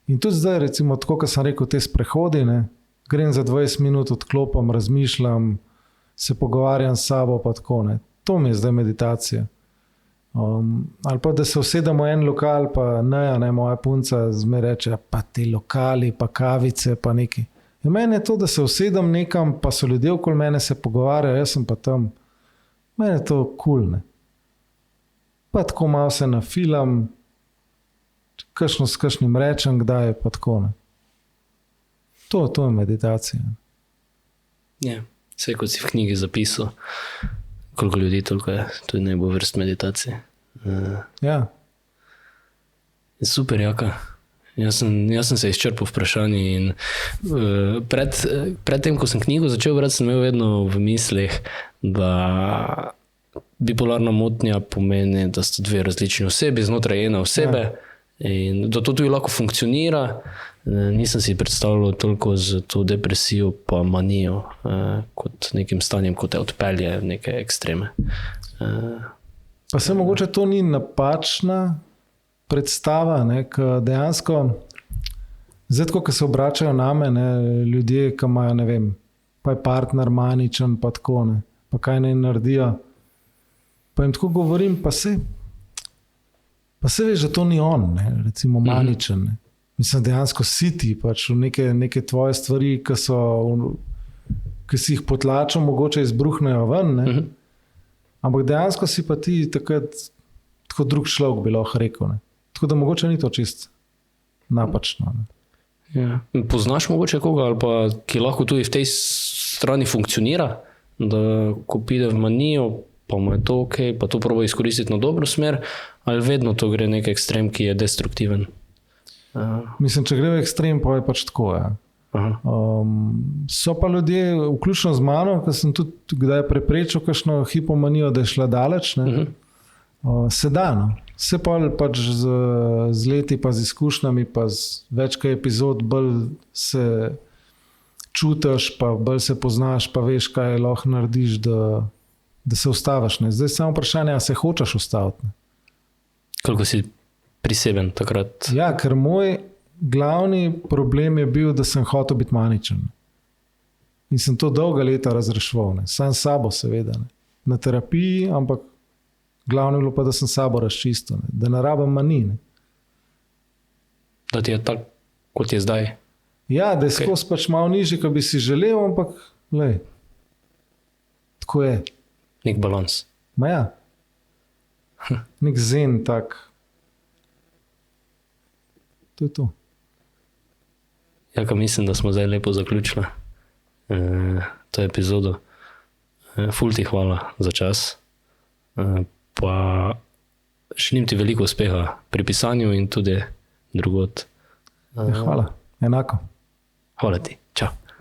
In tudi zdaj, recimo, tako, kot sem rekel, te sprehodi, ne? Grem za 20 minut, odklopam, razmišljam, se pogovarjam s sabo, pa tako. Ne? To mi je zdaj meditacija. Ali pa da se usedemo v en lokal, pa ne, moja punca zmeraj reče, pa ti lokali, pa kavice, pa neki. In meni je to, da se usedem nekam, pa so ljudje okoli mene se pogovarjajo, jaz sem pa tam. Meni je to cool, ne. Pa tako malo se nafilam, kakšno s kakšnim rečem, kdaj je pa tako, ne. To je meditacija. Ja, vse kot si v knjigi zapisal, koliko ljudi, toliko je tudi najbolj vrst meditacije. Ja. Super, Jaka. Jaz sem se izčrpal vprašanje in pred tem, ko sem knjigo začel brati, sem imel vedno v mislih, da bipolarna motnja pomeni, da sta dve različni osebi znotraj ene osebe in da to tudi lahko funkcionira. Nisem si predstavljal toliko z to depresijo pa manijo kot nekim stanjem, ko te odpelje v neke ekstreme. Pa se mogoče to ni napačna predstava, ne, ker dejansko zdaj tako, ko se obračajo name, ne, ljudje, ki imajo, ne vem, pa je partner maničen, pa tako, ne, pa kaj naj naredijo. Pa jim tako govorim, pa se veš, da to ni on, ne, recimo maničen. Ne. Mislim, dejansko si ti pač v neke tvoje stvari, ki si jih potlačil, mogoče izbruhnejo ven, ne. Ampak dejansko si pa ti takrat tako drug človek bi lahko rekel, ne. Tako da mogoče ni to čist napačno. Ne. Ja. Poznaš mogoče koga, ali pa ki lahko tudi v tej strani funkcionira, da ko pride v manijo, pa mu je to ok, pa to proba izkoristiti na dobro smer, ali vedno to gre nek ekstrem, ki je destruktiven? Mislim, če gre v ekstrem, pa je pač tako, ja. So pa ljudje, vključno z mano, ker sem tudi kdaj preprečil kakšno hipomanijo, da je šla daleč, ne? Se da, no. Se pač z leti, pa z izkušnjami, pa z večkaj epizod bolj se čutiš, pa bolj se poznaš, pa veš, kaj lahko narediš, da se ustaviš. Ne? Zdaj samo vprašanje, a se hočeš ustaviti. Ne? Koliko si priseben takrat? Ja, ker moj glavni problem je bil, da sem hotel biti maničen. In sem to dolga leta razreševal. Sam s sabo seveda. Ne? Na terapiji, ampak glavno je bilo pa, da sem sabo razčistil. Ne? Da ne rabim manij. Da ti je tako, kot je zdaj? Ja, da je skozi pač malo nižji, kot bi si želel, ampak lej, tako je. Nek balans. Ma ja. Nek zen tak. To je to. Jaka, mislim, da smo zdaj lepo zaključili to epizodo. Ful ti hvala za čas. Pa želim ti veliko uspeha pri pisanju in tudi drugod. Hvala, enako. Hvala ti.